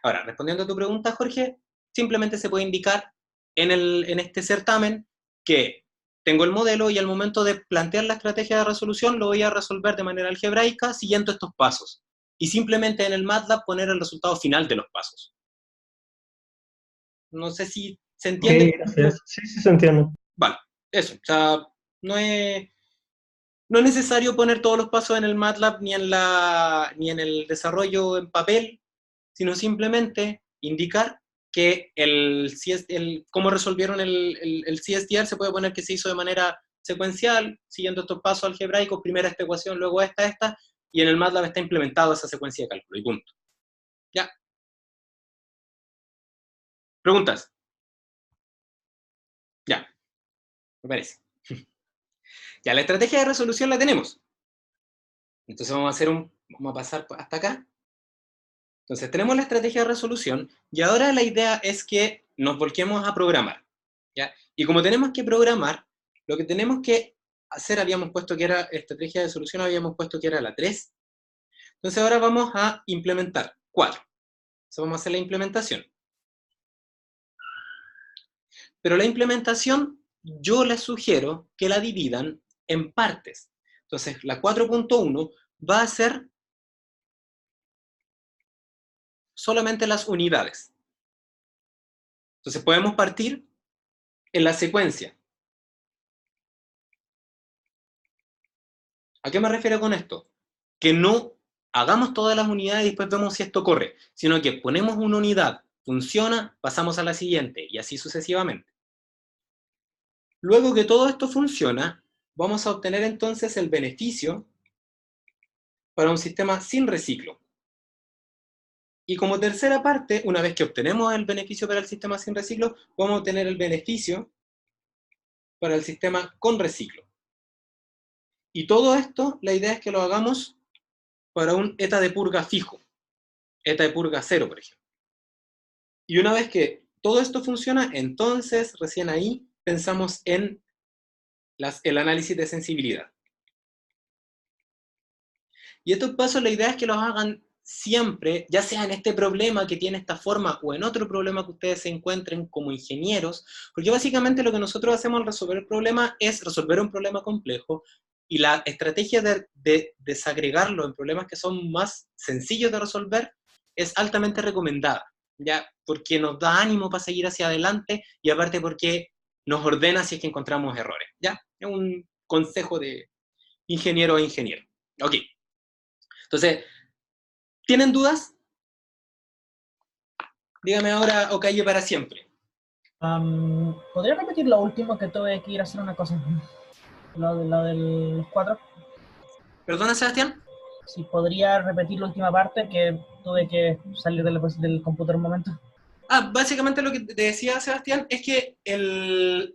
Ahora, respondiendo a tu pregunta, Jorge, simplemente se puede indicar en este certamen que tengo el modelo y al momento de plantear la estrategia de resolución lo voy a resolver de manera algebraica siguiendo estos pasos. Y simplemente en el MATLAB poner el resultado final de los pasos. No sé si se entiende. Ok, gracias. Sí, sí se entiende. Vale, eso. O sea, no es necesario poner todos los pasos en el MATLAB ni en el desarrollo en papel, sino simplemente indicar que cómo resolvieron el CSTR se puede poner que se hizo de manera secuencial, siguiendo estos pasos algebraicos, primero esta ecuación, luego esta, y en el MATLAB está implementado esa secuencia de cálculo, y punto. ¿Ya? ¿Preguntas? Ya, me parece. Ya, la estrategia de resolución la tenemos. Entonces vamos a pasar hasta acá. Entonces tenemos la estrategia de resolución y ahora la idea es que nos volquemos a programar, ¿ya? Y como tenemos que programar, lo que tenemos que hacer, habíamos puesto que era estrategia de solución, habíamos puesto que era la 3. Entonces ahora vamos a implementar 4. Entonces vamos a hacer la implementación. Pero la implementación yo les sugiero que la dividan en partes. Entonces la 4.1 va a ser solamente las unidades. Entonces podemos partir en la secuencia. ¿A qué me refiero con esto? Que no hagamos todas las unidades y después vemos si esto corre, sino que ponemos una unidad, funciona, pasamos a la siguiente, y así sucesivamente. Luego que todo esto funciona, vamos a obtener entonces el beneficio para un sistema sin reciclo. Y como tercera parte, una vez que obtenemos el beneficio para el sistema sin reciclo, vamos a obtener el beneficio para el sistema con reciclo. Y todo esto, la idea es que lo hagamos para un eta de purga fijo, eta de purga 0, por ejemplo. Y una vez que todo esto funciona, entonces recién ahí pensamos en el análisis de sensibilidad. Y estos pasos, la idea es que los hagan siempre, ya sea en este problema que tiene esta forma o en otro problema que ustedes se encuentren como ingenieros, porque básicamente lo que nosotros hacemos al resolver el problema es resolver un problema complejo, y la estrategia de desagregarlo en problemas que son más sencillos de resolver es altamente recomendada. ya, porque nos da ánimo para seguir hacia adelante, y aparte porque nos ordena si es que encontramos errores, ya, es un consejo de ingeniero a ingeniero. Ok, entonces, ¿tienen dudas? Dígame ahora o calle para siempre. ¿Podría repetir lo último que tuve que ir a hacer una cosa? Lo de los 4. ¿Perdona, Sebastián? Si podría repetir la última parte que tuve que salir del computador un momento. Básicamente lo que te decía Sebastián es que el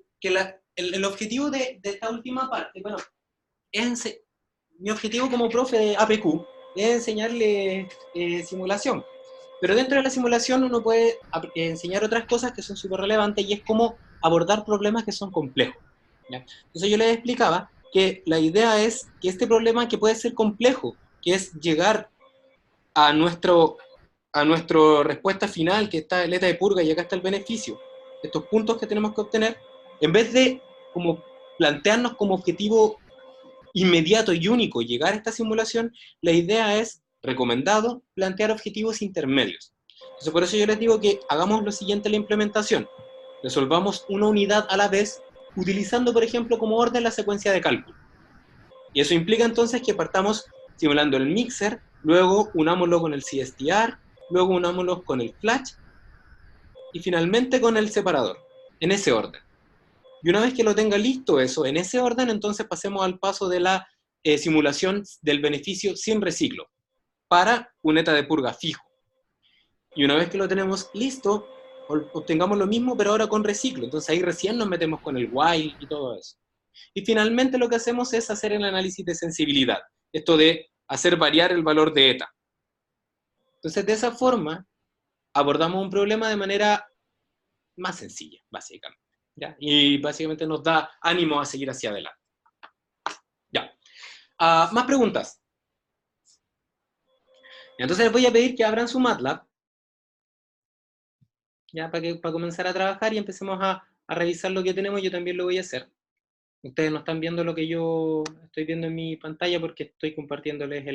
objetivo de esta última parte, bueno, mi objetivo como profe de APQ es enseñarle simulación. Pero dentro de la simulación uno puede enseñar otras cosas que son súper relevantes, y es cómo abordar problemas que son complejos, ¿ya? Entonces yo les explicaba que la idea es que este problema, que puede ser complejo, que es llegar a nuestra respuesta final, que está el ETA de purga y acá está el beneficio, estos puntos que tenemos que obtener, en vez de como plantearnos como objetivo inmediato y único llegar a esta simulación, la idea es, recomendado, plantear objetivos intermedios. Entonces, por eso yo les digo que hagamos lo siguiente en la implementación: resolvamos una unidad a la vez, utilizando, por ejemplo, como orden la secuencia de cálculo. Y eso implica entonces que partamos simulando el mixer, luego unámoslo con el CSTR, luego unámoslo con el flash, y finalmente con el separador, en ese orden. Y una vez que lo tenga listo eso, en ese orden, entonces pasemos al paso de la simulación del beneficio sin reciclo, para un ETA de purga fijo. Y una vez que lo tenemos listo, obtengamos lo mismo, pero ahora con reciclo. Entonces ahí recién nos metemos con el while y todo eso. Y finalmente lo que hacemos es hacer el análisis de sensibilidad, esto de hacer variar el valor de ETA. Entonces, de esa forma, abordamos un problema de manera más sencilla, básicamente, ¿ya? Y básicamente nos da ánimo a seguir hacia adelante. Ya. Más preguntas. Entonces les voy a pedir que abran su MATLAB, ya, para comenzar a trabajar y empecemos a revisar lo que tenemos. Yo también lo voy a hacer. Ustedes no están viendo lo que yo estoy viendo en mi pantalla porque estoy compartiéndoles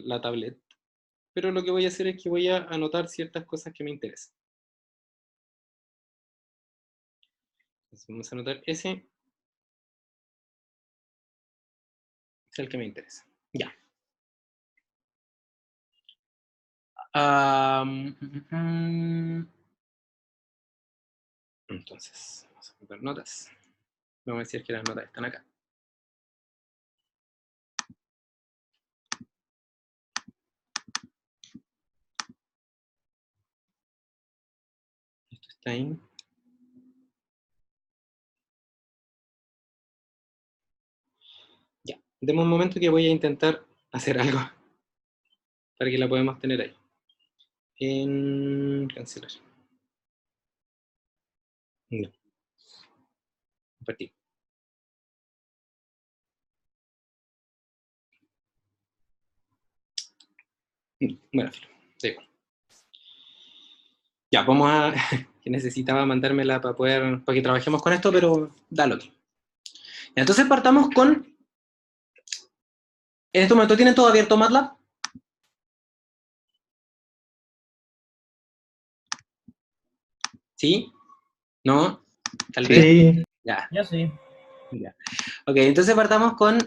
la tablet. Pero lo que voy a hacer es que voy a anotar ciertas cosas que me interesan. Entonces vamos a anotar ese. Es el que me interesa. Ya. Entonces, vamos a anotar notas. Vamos a decir que las notas están acá. Esto está ahí. Ya. Deme un momento que voy a intentar hacer algo para que la podamos tener ahí. En cancelar. No. Compartir. Bueno, da igual. Ya, vamos a... que necesitaba mandármela para que trabajemos con esto, pero dalo aquí. Entonces partamos con... En este momento, ¿tienen todo abierto MATLAB? ¿Sí? ¿No? ¿Tal vez? Sí, Ya. Yo sí. Ya. Ok, entonces partamos con...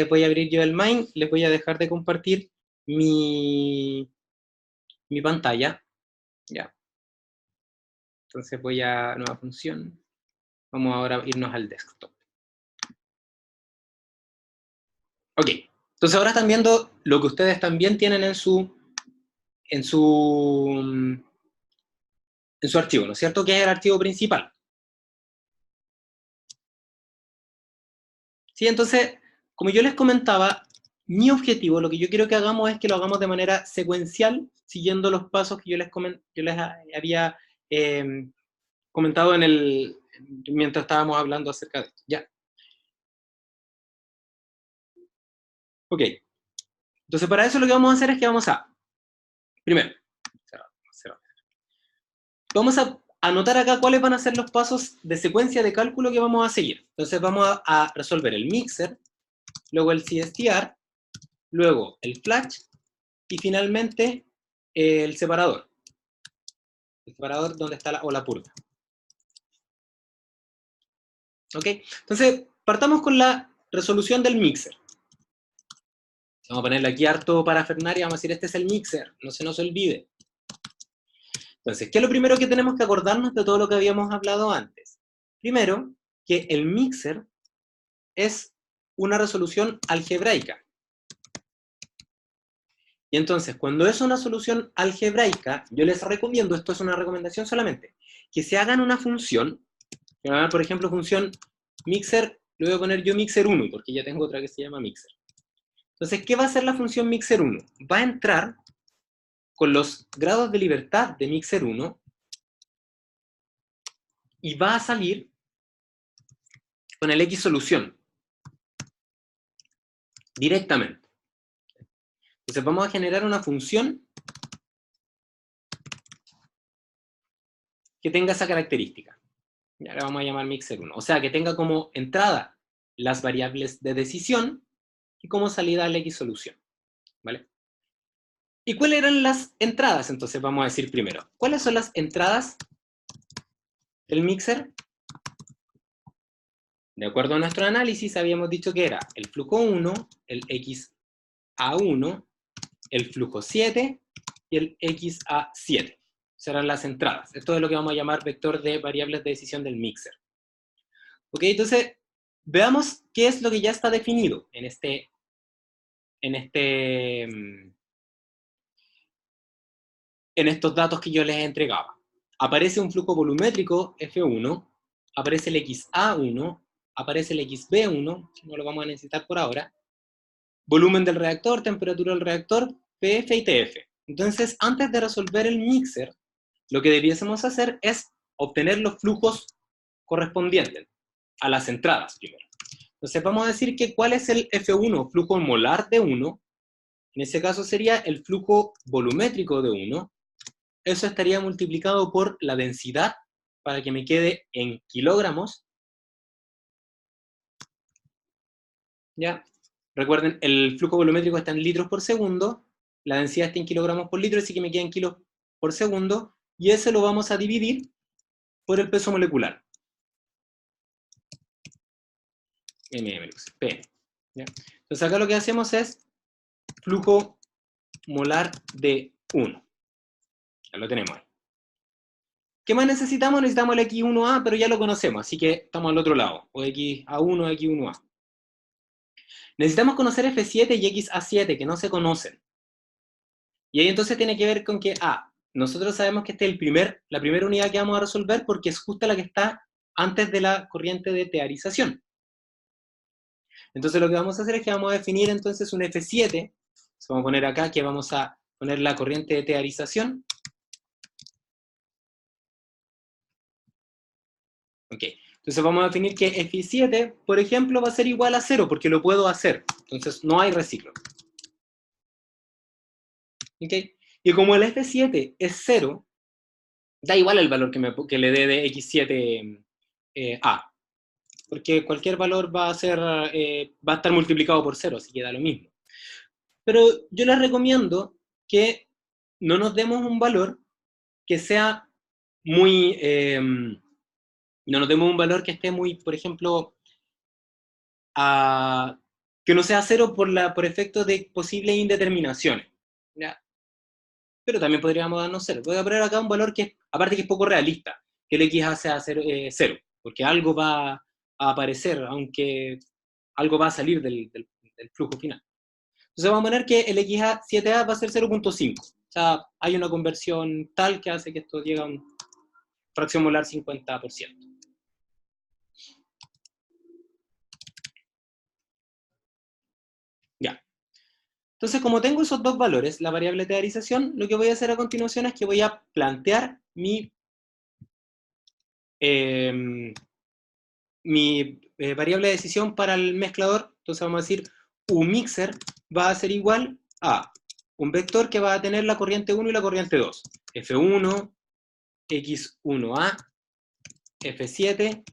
voy a abrir yo el Mind, les voy a dejar de compartir mi pantalla. Ya. Entonces voy a nueva función. Vamos ahora a irnos al desktop. Ok, entonces ahora están viendo lo que ustedes también tienen en su archivo, ¿no es cierto? Que es el archivo principal. Sí, entonces, como yo les comentaba, mi objetivo, lo que yo quiero que hagamos es que lo hagamos de manera secuencial, siguiendo los pasos que yo les había comentado mientras estábamos hablando acerca de esto. Ya. Ok. Entonces, para eso lo que vamos a hacer es que vamos a, primero, vamos a anotar acá cuáles van a ser los pasos de secuencia de cálculo que vamos a seguir. Entonces vamos a resolver el mixer, luego el CSTR, luego el flash, y finalmente el separador. El separador donde está la purga. ¿Ok? Entonces, partamos con la resolución del mixer. Vamos a ponerle aquí harto parafernalia, vamos a decir, este es el mixer, no se nos olvide. Entonces, ¿qué es lo primero que tenemos que acordarnos de todo lo que habíamos hablado antes? Primero, que el mixer es una resolución algebraica. Y entonces, cuando es una solución algebraica, yo les recomiendo, esto es una recomendación solamente, que se hagan una función, que va a, por ejemplo, función mixer, le voy a poner yo mixer 1, porque ya tengo otra que se llama mixer. Entonces, ¿qué va a hacer la función mixer 1? Va a entrar con los grados de libertad de mixer 1 y va a salir con el X solución directamente. Entonces vamos a generar una función que tenga esa característica. Y ahora vamos a llamar mixer 1. O sea, que tenga como entrada las variables de decisión y como salida el X solución. ¿Vale? ¿Y cuáles eran las entradas? Entonces vamos a decir primero, ¿cuáles son las entradas del mixer? De acuerdo a nuestro análisis, habíamos dicho que era el flujo 1, el XA1, el flujo 7 y el XA7. Serán las entradas. Esto es lo que vamos a llamar vector de variables de decisión del mixer. Ok, entonces, veamos qué es lo que ya está definido en estos datos que yo les entregaba. Aparece un flujo volumétrico F1, aparece el XA1, aparece el XB1, no lo vamos a necesitar por ahora, volumen del reactor, temperatura del reactor, PF y TF. Entonces, antes de resolver el mixer, lo que debiésemos hacer es obtener los flujos correspondientes a las entradas primero. Entonces vamos a decir que ¿cuál es el F1? Flujo molar de 1. En ese caso sería el flujo volumétrico de 1. Eso estaría multiplicado por la densidad para que me quede en kilogramos. ¿Ya? Recuerden, el flujo volumétrico está en litros por segundo, la densidad está en kilogramos por litro, así que me queda en kilos por segundo, y ese lo vamos a dividir por el peso molecular. P. ¿Ya? Entonces acá lo que hacemos es flujo molar de 1. Ya lo tenemos ahí. ¿Qué más necesitamos? Necesitamos el X1A, pero ya lo conocemos, así que estamos al otro lado. O XA1 o X1A. Necesitamos conocer F7 y XA7, que no se conocen. Y ahí entonces tiene que ver con que, nosotros sabemos que esta es la primera unidad que vamos a resolver porque es justa la que está antes de la corriente de tearización. Entonces lo que vamos a hacer es que vamos a definir entonces un F7. Vamos a poner acá que vamos a poner la corriente de tearización. Ok, entonces vamos a definir que F7, por ejemplo, va a ser igual a 0, porque lo puedo hacer. Entonces no hay reciclo. Ok, y como el F7 es 0, da igual el valor que le dé de X7A. Porque cualquier valor va a estar multiplicado por 0, así que da lo mismo. Pero yo les recomiendo que no nos demos un valor que sea muy... no nos demos un valor que esté muy, por ejemplo, que no sea 0 por efecto de posibles indeterminaciones. ¿Ya? Pero también podríamos darnos 0. Voy a poner acá un valor que, aparte que es poco realista, que el X sea 0, porque algo va a aparecer, aunque algo va a salir del flujo final. Entonces vamos a poner que el XA7A va a ser 0.5. O sea, hay una conversión tal que hace que esto llegue a una fracción molar 50%. Ya. Entonces, como tengo esos dos valores, la variable de tearización, lo que voy a hacer a continuación es que voy a plantear mi variable de decisión para el mezclador. Entonces vamos a decir, Umixer va a ser igual a un vector que va a tener la corriente 1 y la corriente 2. F1, X1A, F7,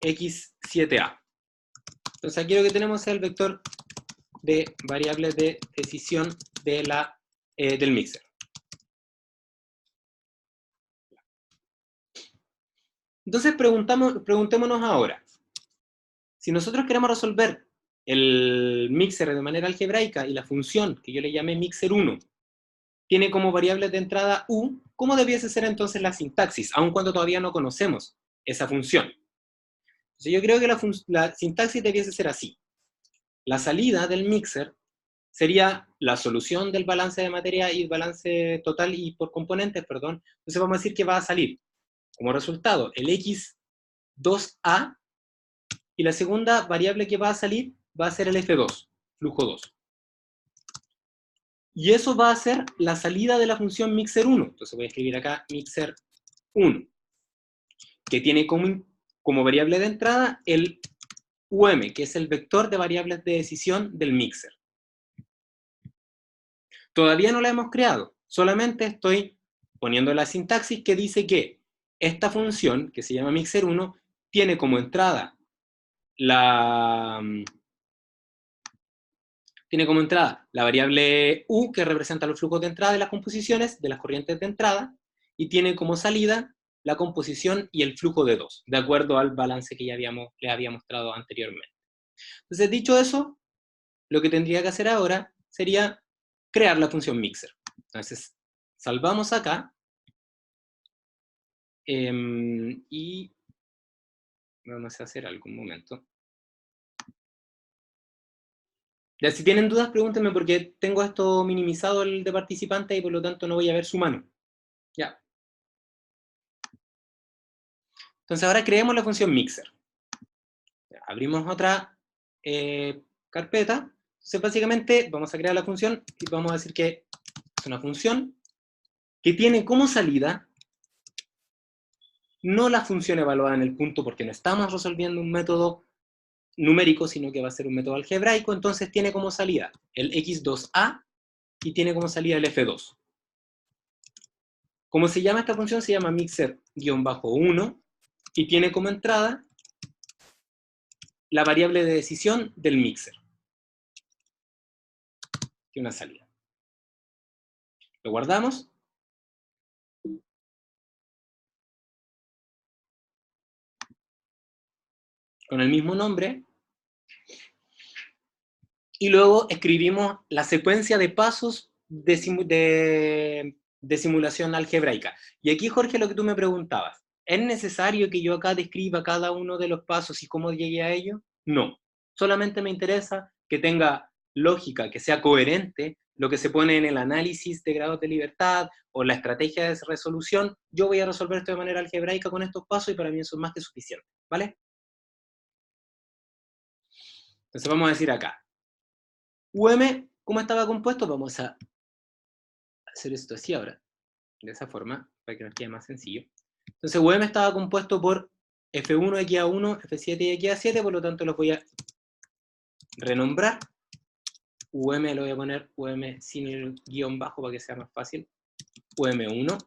X7A. Entonces aquí lo que tenemos es el vector de variables de decisión de la del mixer. Entonces preguntémonos ahora, si nosotros queremos resolver el mixer de manera algebraica y la función que yo le llamé mixer1 tiene como variables de entrada u, ¿cómo debiese ser entonces la sintaxis, aun cuando todavía no conocemos esa función? Entonces yo creo que la sintaxis debiese ser así. La salida del mixer sería la solución del balance de materia y balance total y por componentes, perdón. Entonces vamos a decir que va a salir como resultado el x2a, y la segunda variable que va a salir va a ser el f2, flujo 2. Y eso va a ser la salida de la función mixer1. Entonces voy a escribir acá mixer1, que tiene como variable de entrada el UM, que es el vector de variables de decisión del mixer. Todavía no la hemos creado, solamente estoy poniendo la sintaxis que dice que esta función, que se llama mixer1, tiene como entrada la variable U, que representa los flujos de entrada de las composiciones, de las corrientes de entrada, y tiene como salida la composición y el flujo de 2, de acuerdo al balance que ya les había mostrado anteriormente. Entonces, dicho eso, lo que tendría que hacer ahora sería crear la función mixer. Entonces, salvamos acá, y vamos a hacer algo un momento. Ya, si tienen dudas, pregúntenme, porque tengo esto minimizado el de participantes y por lo tanto no voy a ver su mano. Ya. Entonces ahora creemos la función mixer. Ya, abrimos otra carpeta. Entonces básicamente vamos a crear la función y vamos a decir que es una función que tiene como salida no la función evaluada en el punto, porque no estamos resolviendo un método numérico, sino que va a ser un método algebraico. Entonces tiene como salida el x2a y tiene como salida el f2. ¿Cómo se llama esta función? Se llama mixer-1 y tiene como entrada la variable de decisión del mixer. Y una salida. Lo guardamos. Con el mismo nombre. Y luego escribimos la secuencia de pasos de simulación algebraica. Y aquí, Jorge, lo que tú me preguntabas, ¿es necesario que yo acá describa cada uno de los pasos y cómo llegué a ello? No. Solamente me interesa que tenga lógica, que sea coherente lo que se pone en el análisis de grados de libertad o la estrategia de resolución. Yo voy a resolver esto de manera algebraica con estos pasos y para mí eso es más que suficiente. ¿Vale? Entonces vamos a decir acá. UM, ¿cómo estaba compuesto? Vamos a hacer esto así ahora, de esa forma, para que nos quede más sencillo. Entonces, UM estaba compuesto por F1, XA1, F7 y XA7, por lo tanto los voy a renombrar. UM lo voy a poner UM sin el guión bajo para que sea más fácil. UM1.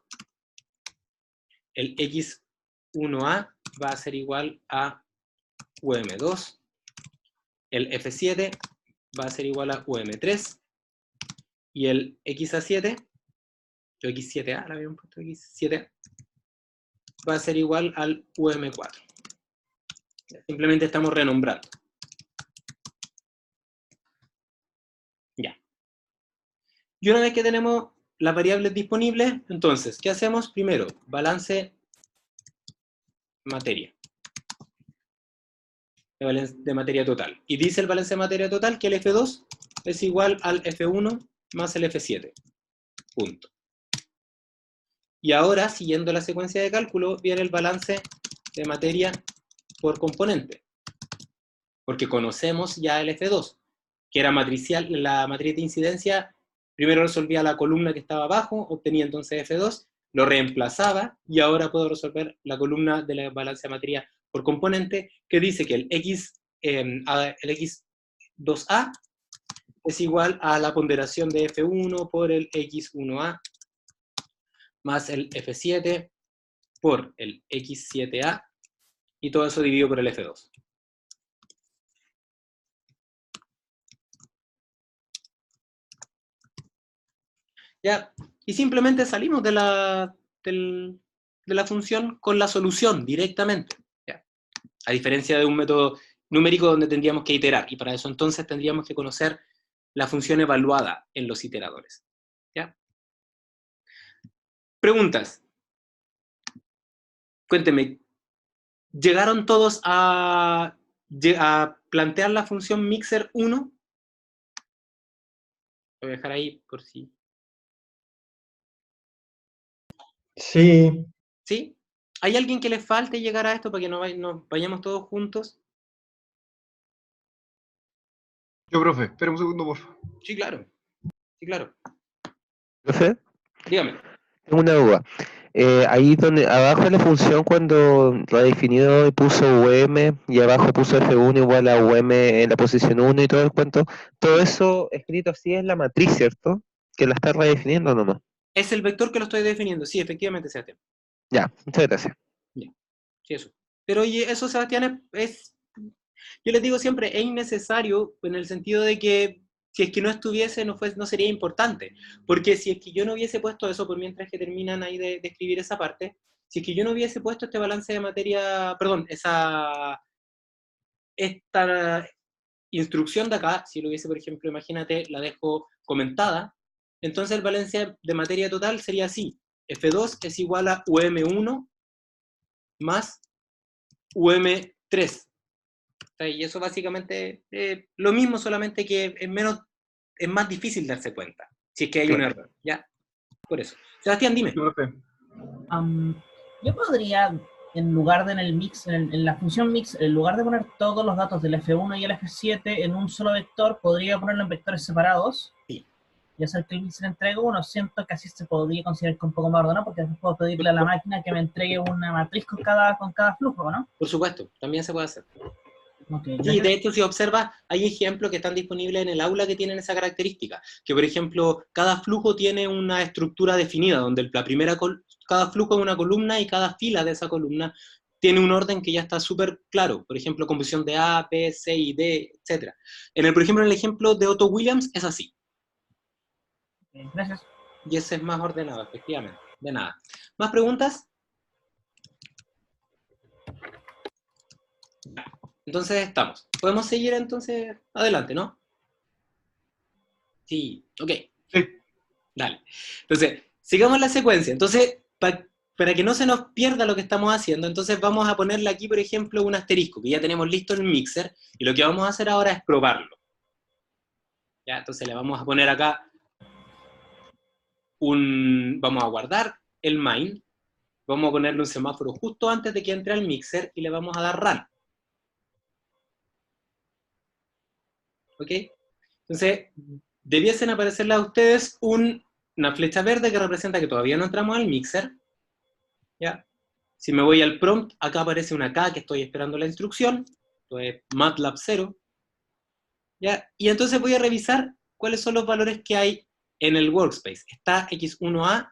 El X1A va a ser igual a UM2. El F7 va a ser igual a UM3. Y el XA7, o X7A, la habíamos puesto X7A, va a ser igual al UM4. Simplemente estamos renombrando. Ya. Y una vez que tenemos las variables disponibles, entonces, ¿qué hacemos? Primero, balance materia. De materia total. Y dice el balance de materia total que el F2 es igual al F1 más el F7. Punto. Y ahora, siguiendo la secuencia de cálculo, viene el balance de materia por componente. Porque conocemos ya el F2, que era matricial, la matriz de incidencia. Primero resolvía la columna que estaba abajo, obtenía entonces F2, lo reemplazaba, y ahora puedo resolver la columna de la balance de materia por componente, que dice que el X2A es igual a la ponderación de F1 por el X1A, más el F7 por el X7A, y todo eso dividido por el F2. ¿Ya? Y simplemente salimos de la función con la solución directamente. ¿Ya? A diferencia de un método numérico donde tendríamos que iterar, y para eso entonces tendríamos que conocer la función evaluada en los iteradores. ¿Ya? Preguntas. Cuénteme, ¿llegaron todos a plantear la función mixer 1? Lo voy a dejar ahí por si... Sí, ¿Sí? ¿Hay alguien que le falte llegar a esto para que nos vayamos todos juntos? Yo, profe, espera un segundo, por favor. Sí, claro. Sí, claro. Profe, Dígame. tengo una duda. Ahí donde abajo de la función cuando lo ha definido y puso UM y abajo puso F1 igual a UM en la posición 1 y todo el cuento, todo eso escrito así es la matriz, ¿cierto? Que la está redefiniendo nomás. Es el vector que lo estoy definiendo. Sí, efectivamente, Sebastián. Ya, muchas gracias. Sí, eso. Pero oye, eso, Sebastián, yo les digo siempre, es innecesario en el sentido de que si es que no estuviese, no sería importante. Porque si es que yo no hubiese puesto eso, por mientras que terminan ahí de escribir esa parte, si es que yo no hubiese puesto este balance de materia, perdón, esta instrucción de acá, si lo hubiese, por ejemplo, imagínate, la dejo comentada, entonces el balance de materia total sería así. F2 es igual a UM1 más UM3. Y eso básicamente lo mismo, solamente que es más difícil darse cuenta, si es que hay un error, ¿ya? Por eso. Sebastián, dime. Yo, profe. Yo podría, en lugar de en el mix, en la función mix, en lugar de poner todos los datos del F1 y el F7 en un solo vector, podría ponerlo en vectores separados. Sí. Y hacer que el mix le entregue uno. Siento que así se podría considerar que un poco más ordenado, porque después puedo pedirle a la máquina que me entregue una matriz con cada flujo, ¿no? Por supuesto, también se puede hacer. Okay, Sí, de hecho, si observas, hay ejemplos que están disponibles en el aula que tienen esa característica, que por ejemplo, cada flujo tiene una estructura definida, donde cada flujo es una columna y cada fila de esa columna tiene un orden que ya está súper claro, por ejemplo, composición de A, B, C y D, etc. Por ejemplo, en el ejemplo de Otto Williams es así. Gracias. Y ese es más ordenado, efectivamente. De nada. ¿Más preguntas? Entonces estamos. Podemos seguir entonces adelante, ¿no? Sí, ok. Sí. Dale. Entonces, sigamos la secuencia. Entonces, para que no se nos pierda lo que estamos haciendo, entonces vamos a ponerle aquí, por ejemplo, un asterisco, que ya tenemos listo el mixer, y lo que vamos a hacer ahora es probarlo. ¿Ya? Entonces le vamos a poner acá vamos a guardar el main, vamos a ponerle un semáforo justo antes de que entre al mixer, y le vamos a dar run. ¿Ok? Entonces, debiesen aparecerle a ustedes una flecha verde que representa que todavía no entramos al mixer. ¿Ya? Si me voy al prompt, acá aparece una K que estoy esperando la instrucción. Esto es MATLAB 0. ¿Ya? Y entonces voy a revisar cuáles son los valores que hay en el workspace. Está X1A,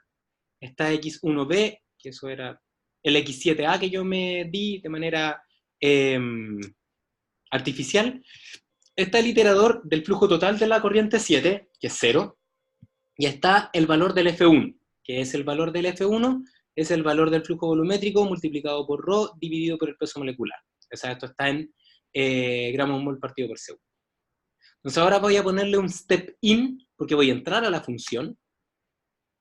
está X1B, que eso era el X7A que yo me di de manera artificial. Está el iterador del flujo total de la corriente 7, que es 0, y está el valor del F1, que es el valor del F1, es el valor del flujo volumétrico multiplicado por ρ dividido por el peso molecular. O sea, esto está en gramos mol partido por segundo. Entonces ahora voy a ponerle un step in, porque voy a entrar a la función.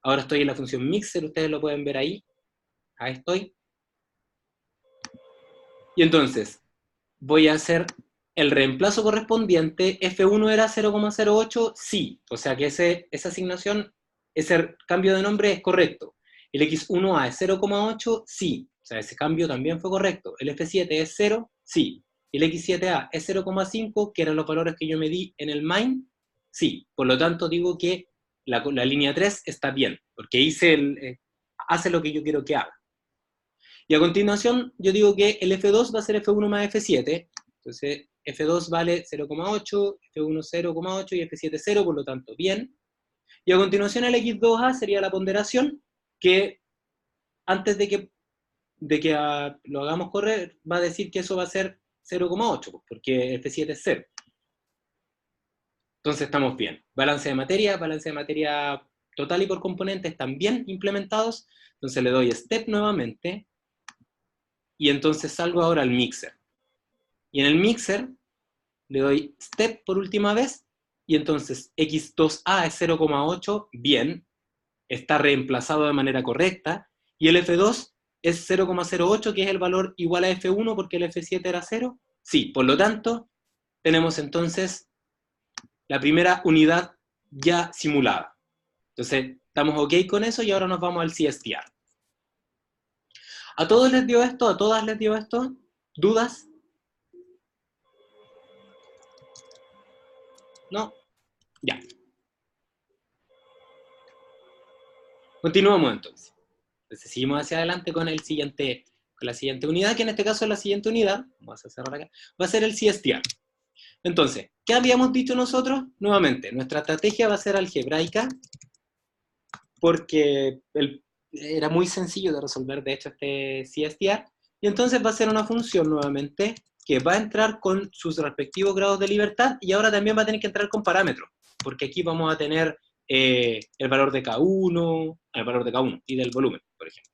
Ahora estoy en la función mixer, ustedes lo pueden ver ahí. Ahí estoy. Y entonces, voy a hacer el reemplazo correspondiente. F1 era 0,08, sí. O sea que esa asignación, ese cambio de nombre es correcto. El X1A es 0,8, sí. O sea, ese cambio también fue correcto. El F7 es 0, sí. El X7A es 0,5, que eran los valores que yo me di en el main, sí. Por lo tanto, digo que la línea 3 está bien, porque hace lo que yo quiero que haga. Y a continuación, yo digo que el F2 va a ser F1 más F7. Entonces, F2 vale 0,8, F1 0,8 y F7 0, por lo tanto, bien. Y a continuación el X2A sería la ponderación, que antes de que lo hagamos correr, va a decir que eso va a ser 0,8, porque F7 es 0. Entonces estamos bien. Balance de materia total y por componentes también implementados. Entonces le doy step nuevamente, y entonces salgo ahora al mixer. Y en el mixer le doy step por última vez, y entonces x2a es 0,8, bien, está reemplazado de manera correcta, y el f2 es 0,08, que es el valor igual a f1 porque el f7 era 0. Sí, por lo tanto, tenemos entonces la primera unidad ya simulada. Entonces, estamos ok con eso y ahora nos vamos al CSTR. ¿A todos les dio esto? ¿A todas les dio esto? ¿Dudas? ¿No? Ya. Continuamos entonces. Entonces seguimos hacia adelante con la siguiente unidad, que en este caso es la siguiente unidad, vamos a cerrar acá, va a ser el CSTR. Entonces, ¿qué habíamos dicho nosotros? Nuevamente, nuestra estrategia va a ser algebraica, porque era muy sencillo de resolver, de hecho, este CSTR, y entonces va a ser una función nuevamente que va a entrar con sus respectivos grados de libertad, y ahora también va a tener que entrar con parámetros, porque aquí vamos a tener el valor de K1, el valor de K1 y del volumen, por ejemplo.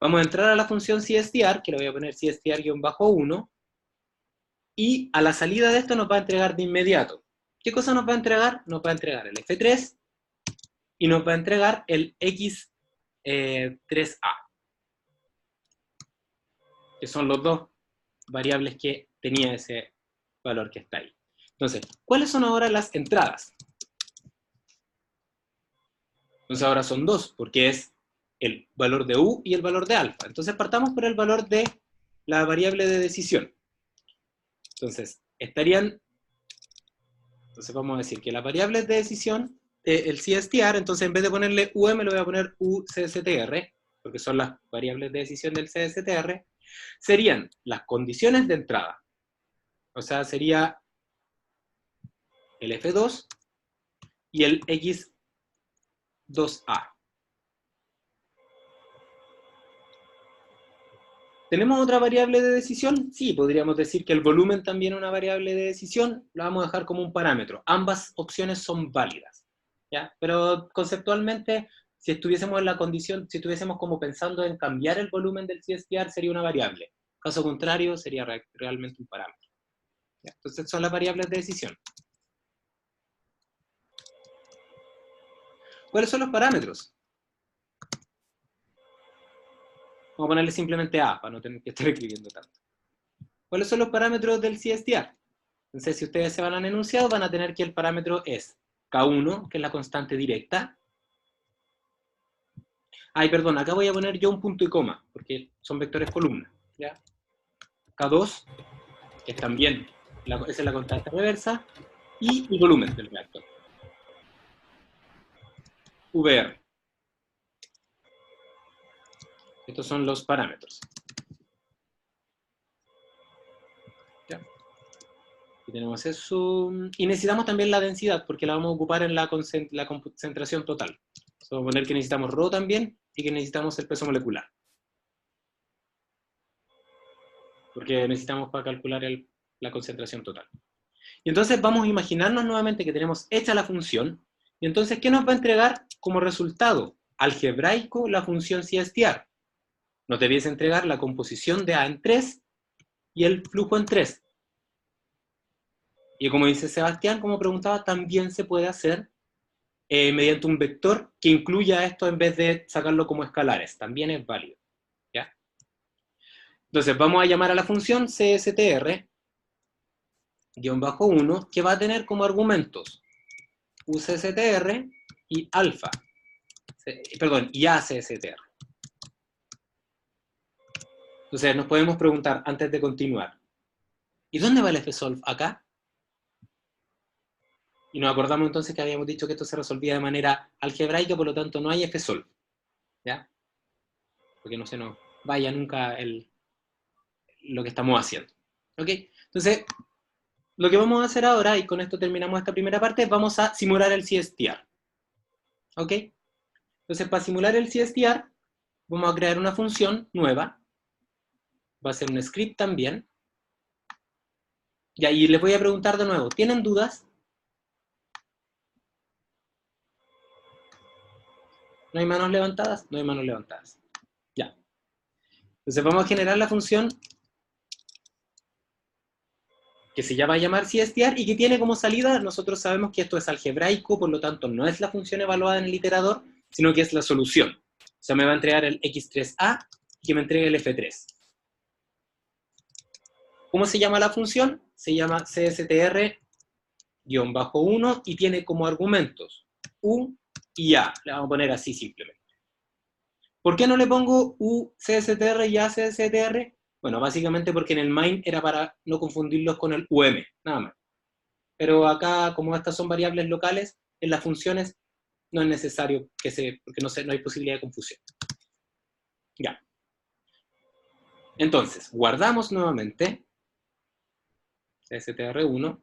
Vamos a entrar a la función CSTR, que le voy a poner CSTR-1, y a la salida de esto nos va a entregar de inmediato. ¿Qué cosa nos va a entregar? Nos va a entregar el F3 y nos va a entregar el X3A, que son los dos variables que tenía ese valor que está ahí. Entonces, ¿cuáles son ahora las entradas? Entonces ahora son dos, porque es el valor de U y el valor de alfa. Entonces partamos por el valor de la variable de decisión. Entonces, entonces vamos a decir que las variables de decisión, el CSTR, entonces en vez de ponerle UM le voy a poner UCSTR, porque son las variables de decisión del CSTR, serían las condiciones de entrada. O sea, sería el F2 y el X2A. ¿Tenemos otra variable de decisión? Sí, podríamos decir que el volumen también es una variable de decisión, la vamos a dejar como un parámetro. Ambas opciones son válidas, ¿ya? Pero conceptualmente, si estuviésemos en la condición, si estuviésemos como pensando en cambiar el volumen del CSTR, sería una variable. Caso contrario, sería realmente un parámetro. ¿Ya? Entonces son las variables de decisión. ¿Cuáles son los parámetros? Vamos a ponerle simplemente A, para no tener que estar escribiendo tanto. ¿Cuáles son los parámetros del CSTR? Entonces, si ustedes se van al enunciado, van a tener que el parámetro es K1, que es la constante directa. Ay, perdón, acá voy a poner yo un punto y coma, porque son vectores columna. ¿Ya? K2, que es también, esa es la constante reversa, y el volumen del reactor. VR. Estos son los parámetros. ¿Ya? Aquí tenemos eso. Y necesitamos también la densidad, porque la vamos a ocupar en la concentración total. Vamos a poner que necesitamos ρ también, y que necesitamos el peso molecular. Porque necesitamos para calcular la concentración total. Y entonces vamos a imaginarnos nuevamente que tenemos hecha la función, y entonces, ¿qué nos va a entregar como resultado algebraico la función CSTR? Nos debiese entregar la composición de A en 3 y el flujo en 3. Y como dice Sebastián, como preguntaba, también se puede hacer mediante un vector que incluya esto en vez de sacarlo como escalares. También es válido. ¿Ya? Entonces vamos a llamar a la función CSTR-1, que va a tener como argumentos UCSTR y alfa. Perdón, y ACSTR. Entonces nos podemos preguntar, antes de continuar, ¿y dónde va el FSOLV acá? Y nos acordamos entonces que habíamos dicho que esto se resolvía de manera algebraica, por lo tanto no hay FSOLV. ¿Ya? Porque no se nos vaya nunca lo que estamos haciendo. ¿Ok? Entonces, lo que vamos a hacer ahora, y con esto terminamos esta primera parte, vamos a simular el CSTR. ¿Ok? Entonces, para simular el CSTR, vamos a crear una función nueva. Va a ser un script también. Y ahí les voy a preguntar de nuevo, ¿tienen dudas? ¿No hay manos levantadas? No hay manos levantadas. Ya. Entonces vamos a generar la función que se va a llamar CSTR y que tiene como salida, nosotros sabemos que esto es algebraico, por lo tanto no es la función evaluada en el iterador, sino que es la solución. O sea, me va a entregar el x3a y que me entregue el f3. ¿Cómo se llama la función? Se llama CSTR-1 y tiene como argumentos u y a. Le vamos a poner así simplemente. ¿Por qué no le pongo u CSTR y a CSTR? Bueno, básicamente porque en el main era para no confundirlos con el UM, nada más. Pero acá, como estas son variables locales, en las funciones no es necesario porque no hay posibilidad de confusión. Ya. Entonces, guardamos nuevamente CSTR1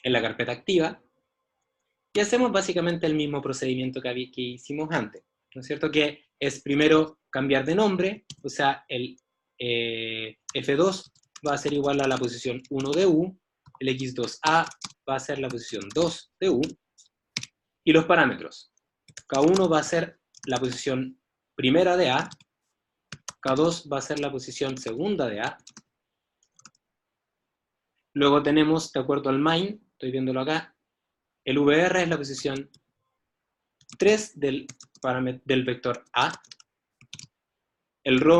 en la carpeta activa y hacemos básicamente el mismo procedimiento que hicimos antes. ¿No es cierto? Que es primero cambiar de nombre, o sea, el F2 va a ser igual a la posición 1 de U, el X2A va a ser la posición 2 de U, y los parámetros. K1 va a ser la posición primera de A, K2 va a ser la posición segunda de A, luego tenemos, de acuerdo al main, estoy viéndolo acá, el VR es la posición 3 del vector A, el ρ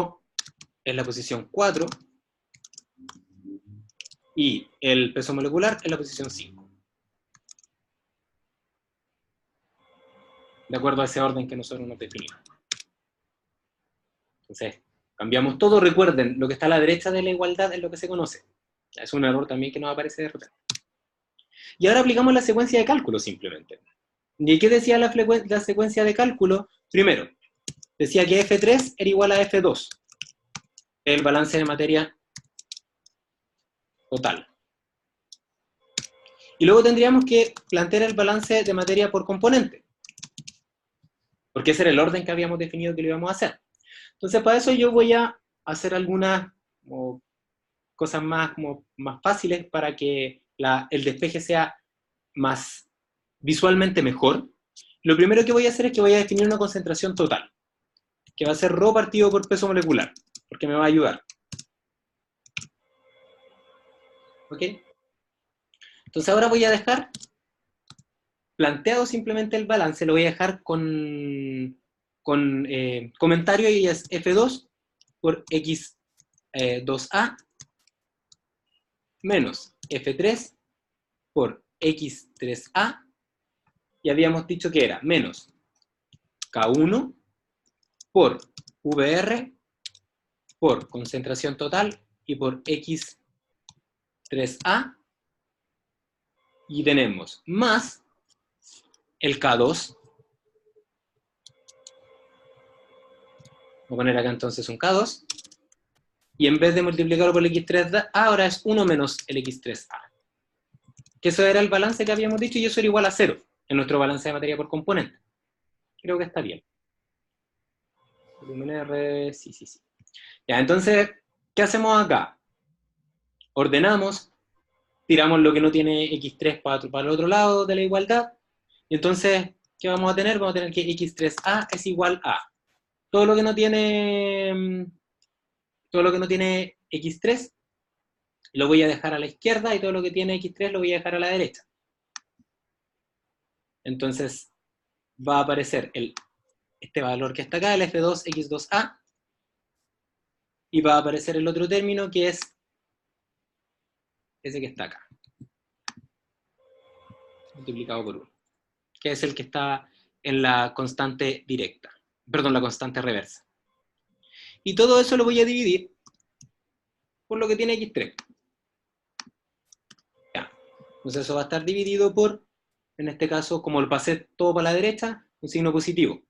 es la posición 4, y el peso molecular es la posición 5. De acuerdo a ese orden que nosotros nos definimos. Entonces, cambiamos todo. Recuerden, lo que está a la derecha de la igualdad es lo que se conoce. Es un error también que nos aparece de repente. Y ahora aplicamos la secuencia de cálculo simplemente. ¿Y qué decía la secuencia de cálculo? Primero, decía que F3 era igual a F2. El balance de materia total. Y luego tendríamos que plantear el balance de materia por componente. Porque ese era el orden que habíamos definido que lo íbamos a hacer. Entonces, para eso yo voy a hacer algunas cosas más fáciles para que el despeje sea más visualmente mejor. Lo primero que voy a hacer es que voy a definir una concentración total, que va a ser ρ partido por peso molecular, porque me va a ayudar. ¿Ok? Entonces ahora voy a dejar planteado simplemente el balance, lo voy a dejar con comentario y es F2 por X2A menos F3 por X3A, y habíamos dicho que era menos K1 por VR por concentración total y por X3A, y tenemos más el K2. Voy a poner acá entonces un K2, y en vez de multiplicarlo por el X3A, ahora es 1 menos el X3A. Que eso era el balance que habíamos dicho, y eso era igual a 0 en nuestro balance de materia por componente. Creo que está bien. Volumen R, sí. Ya, entonces, ¿qué hacemos acá? Ordenamos, tiramos lo que no tiene X3 para el otro lado de la igualdad, y entonces, ¿qué vamos a tener? Vamos a tener que X3A es igual a todo lo que no tiene X3 lo voy a dejar a la izquierda, y todo lo que tiene X3 lo voy a dejar a la derecha. Entonces va a aparecer este valor que está acá, el F2 X2A, y va a aparecer el otro término que es ese que está acá, multiplicado por 1, que es el que está en la constante directa, perdón, la constante reversa. Y todo eso lo voy a dividir por lo que tiene X3. Ya. Entonces eso va a estar dividido por, en este caso, como lo pasé todo para la derecha, un signo positivo.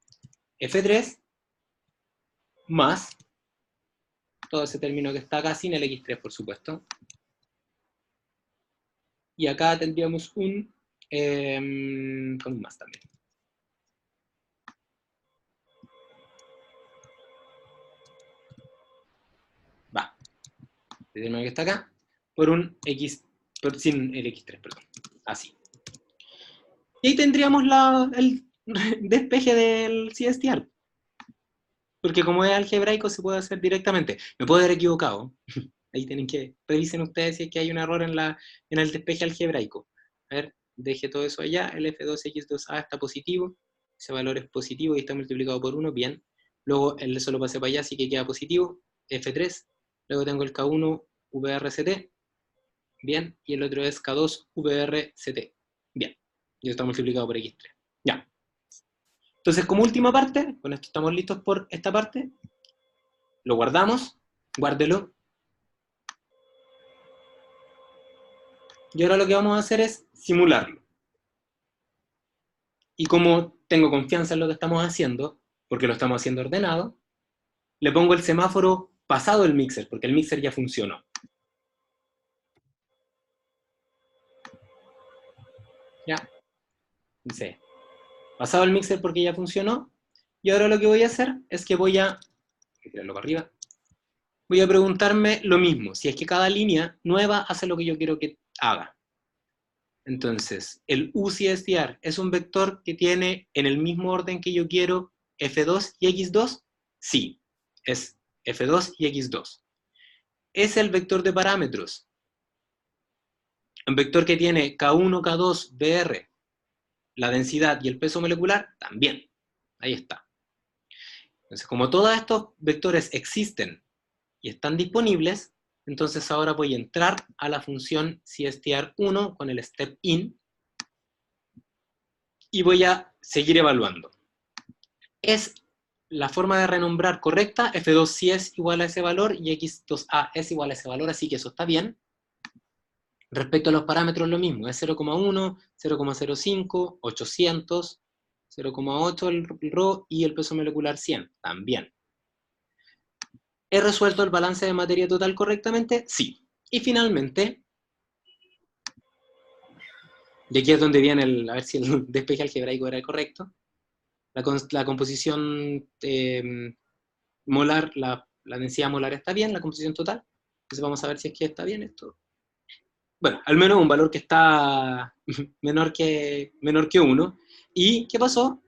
F3 más todo ese término que está acá sin el X3, por supuesto. Y acá tendríamos con un más también. Va. El término que está acá por un X, sin el X3, perdón. Así. Y ahí tendríamos despeje del CSTR. Porque como es algebraico se puede hacer directamente. Me puedo haber equivocado. Ahí tienen que, revisen ustedes si es que hay un error en el despeje algebraico. A ver, deje todo eso allá, el F2X2A está positivo, ese valor es positivo y está multiplicado por 1, bien. Luego eso lo pasé para allá, así que queda positivo, F3. Luego tengo el K1 VRCT, bien, y el otro es K2 VRCT, bien. Y está multiplicado por X3, ya. Entonces, como última parte, con esto estamos listos por esta parte, lo guardamos, guárdelo. Y ahora lo que vamos a hacer es simularlo. Y como tengo confianza en lo que estamos haciendo, porque lo estamos haciendo ordenado, le pongo el semáforo pasado el mixer, porque el mixer ya funcionó. ¿Ya? Dice, pasado el mixer porque ya funcionó. Y ahora lo que voy a hacer es que voy a tirarlo para arriba. Voy a preguntarme lo mismo, si es que cada línea nueva hace lo que yo quiero que haga. Entonces, el UCSTR es un vector que tiene en el mismo orden que yo quiero F2 y X2. Sí, es F2 y X2. Es el vector de parámetros. Un vector que tiene K1, K2, BR, la densidad y el peso molecular, también. Ahí está. Entonces, como todos estos vectores existen y están disponibles, entonces ahora voy a entrar a la función CSTR1 con el step in y voy a seguir evaluando. Es la forma de renombrar correcta, F2 sí es igual a ese valor y X2A es igual a ese valor, así que eso está bien. Respecto a los parámetros lo mismo, es 0,1, 0,05, 800, 0,8 el ρ y el peso molecular 100, también. ¿He resuelto el balance de materia total correctamente? Sí. Y finalmente, y aquí es donde viene a ver si el despeje algebraico era el correcto, la composición molar, la densidad molar está bien, la composición total. Entonces vamos a ver si es que está bien esto. Bueno, al menos un valor que está menor que 1. ¿Y qué pasó?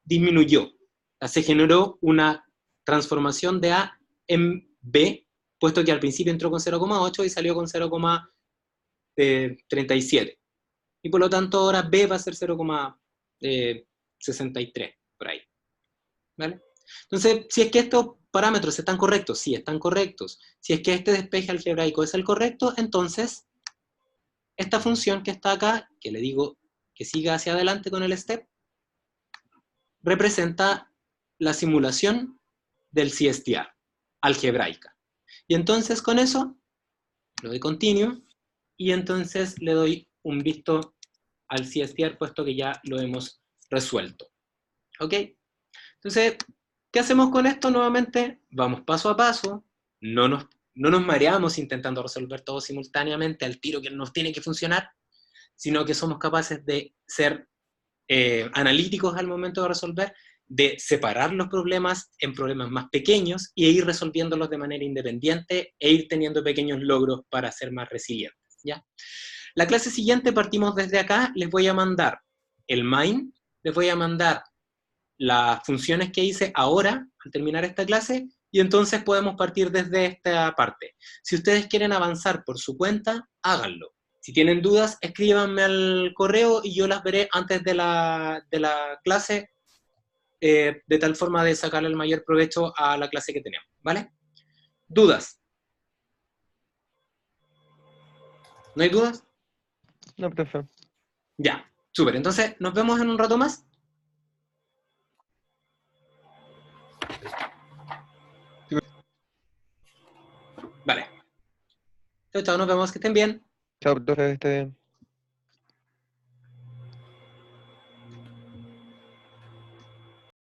Disminuyó. O sea, se generó una transformación de A en B, puesto que al principio entró con 0,8 y salió con 0,37. Y por lo tanto ahora B va a ser 0,63, por ahí. ¿Vale? Entonces, si es que estos parámetros están correctos, sí, están correctos. Si es que este despeje algebraico es el correcto, entonces esta función que está acá, que le digo que siga hacia adelante con el step, representa la simulación del CSTR, algebraica. Y entonces con eso, le doy continue, y entonces le doy un visto al CSTR, puesto que ya lo hemos resuelto. ¿Ok? Entonces, ¿qué hacemos con esto nuevamente? Vamos paso a paso, no nos mareamos intentando resolver todo simultáneamente al tiro que nos tiene que funcionar, sino que somos capaces de ser analíticos al momento de resolver, de separar los problemas en problemas más pequeños e ir resolviéndolos de manera independiente e ir teniendo pequeños logros para ser más resilientes, ¿ya? La clase siguiente partimos desde acá, les voy a mandar el main, les voy a mandar las funciones que hice ahora, al terminar esta clase, y entonces podemos partir desde esta parte. Si ustedes quieren avanzar por su cuenta, háganlo. Si tienen dudas, escríbanme al correo y yo las veré antes de la clase, de tal forma de sacarle el mayor provecho a la clase que tenemos, ¿vale? ¿Dudas? ¿No hay dudas? No, profe. Ya, súper. Entonces, nos vemos en un rato más. Vale. Chao, chao, nos vemos, que estén bien. Chao, profe, esté bien.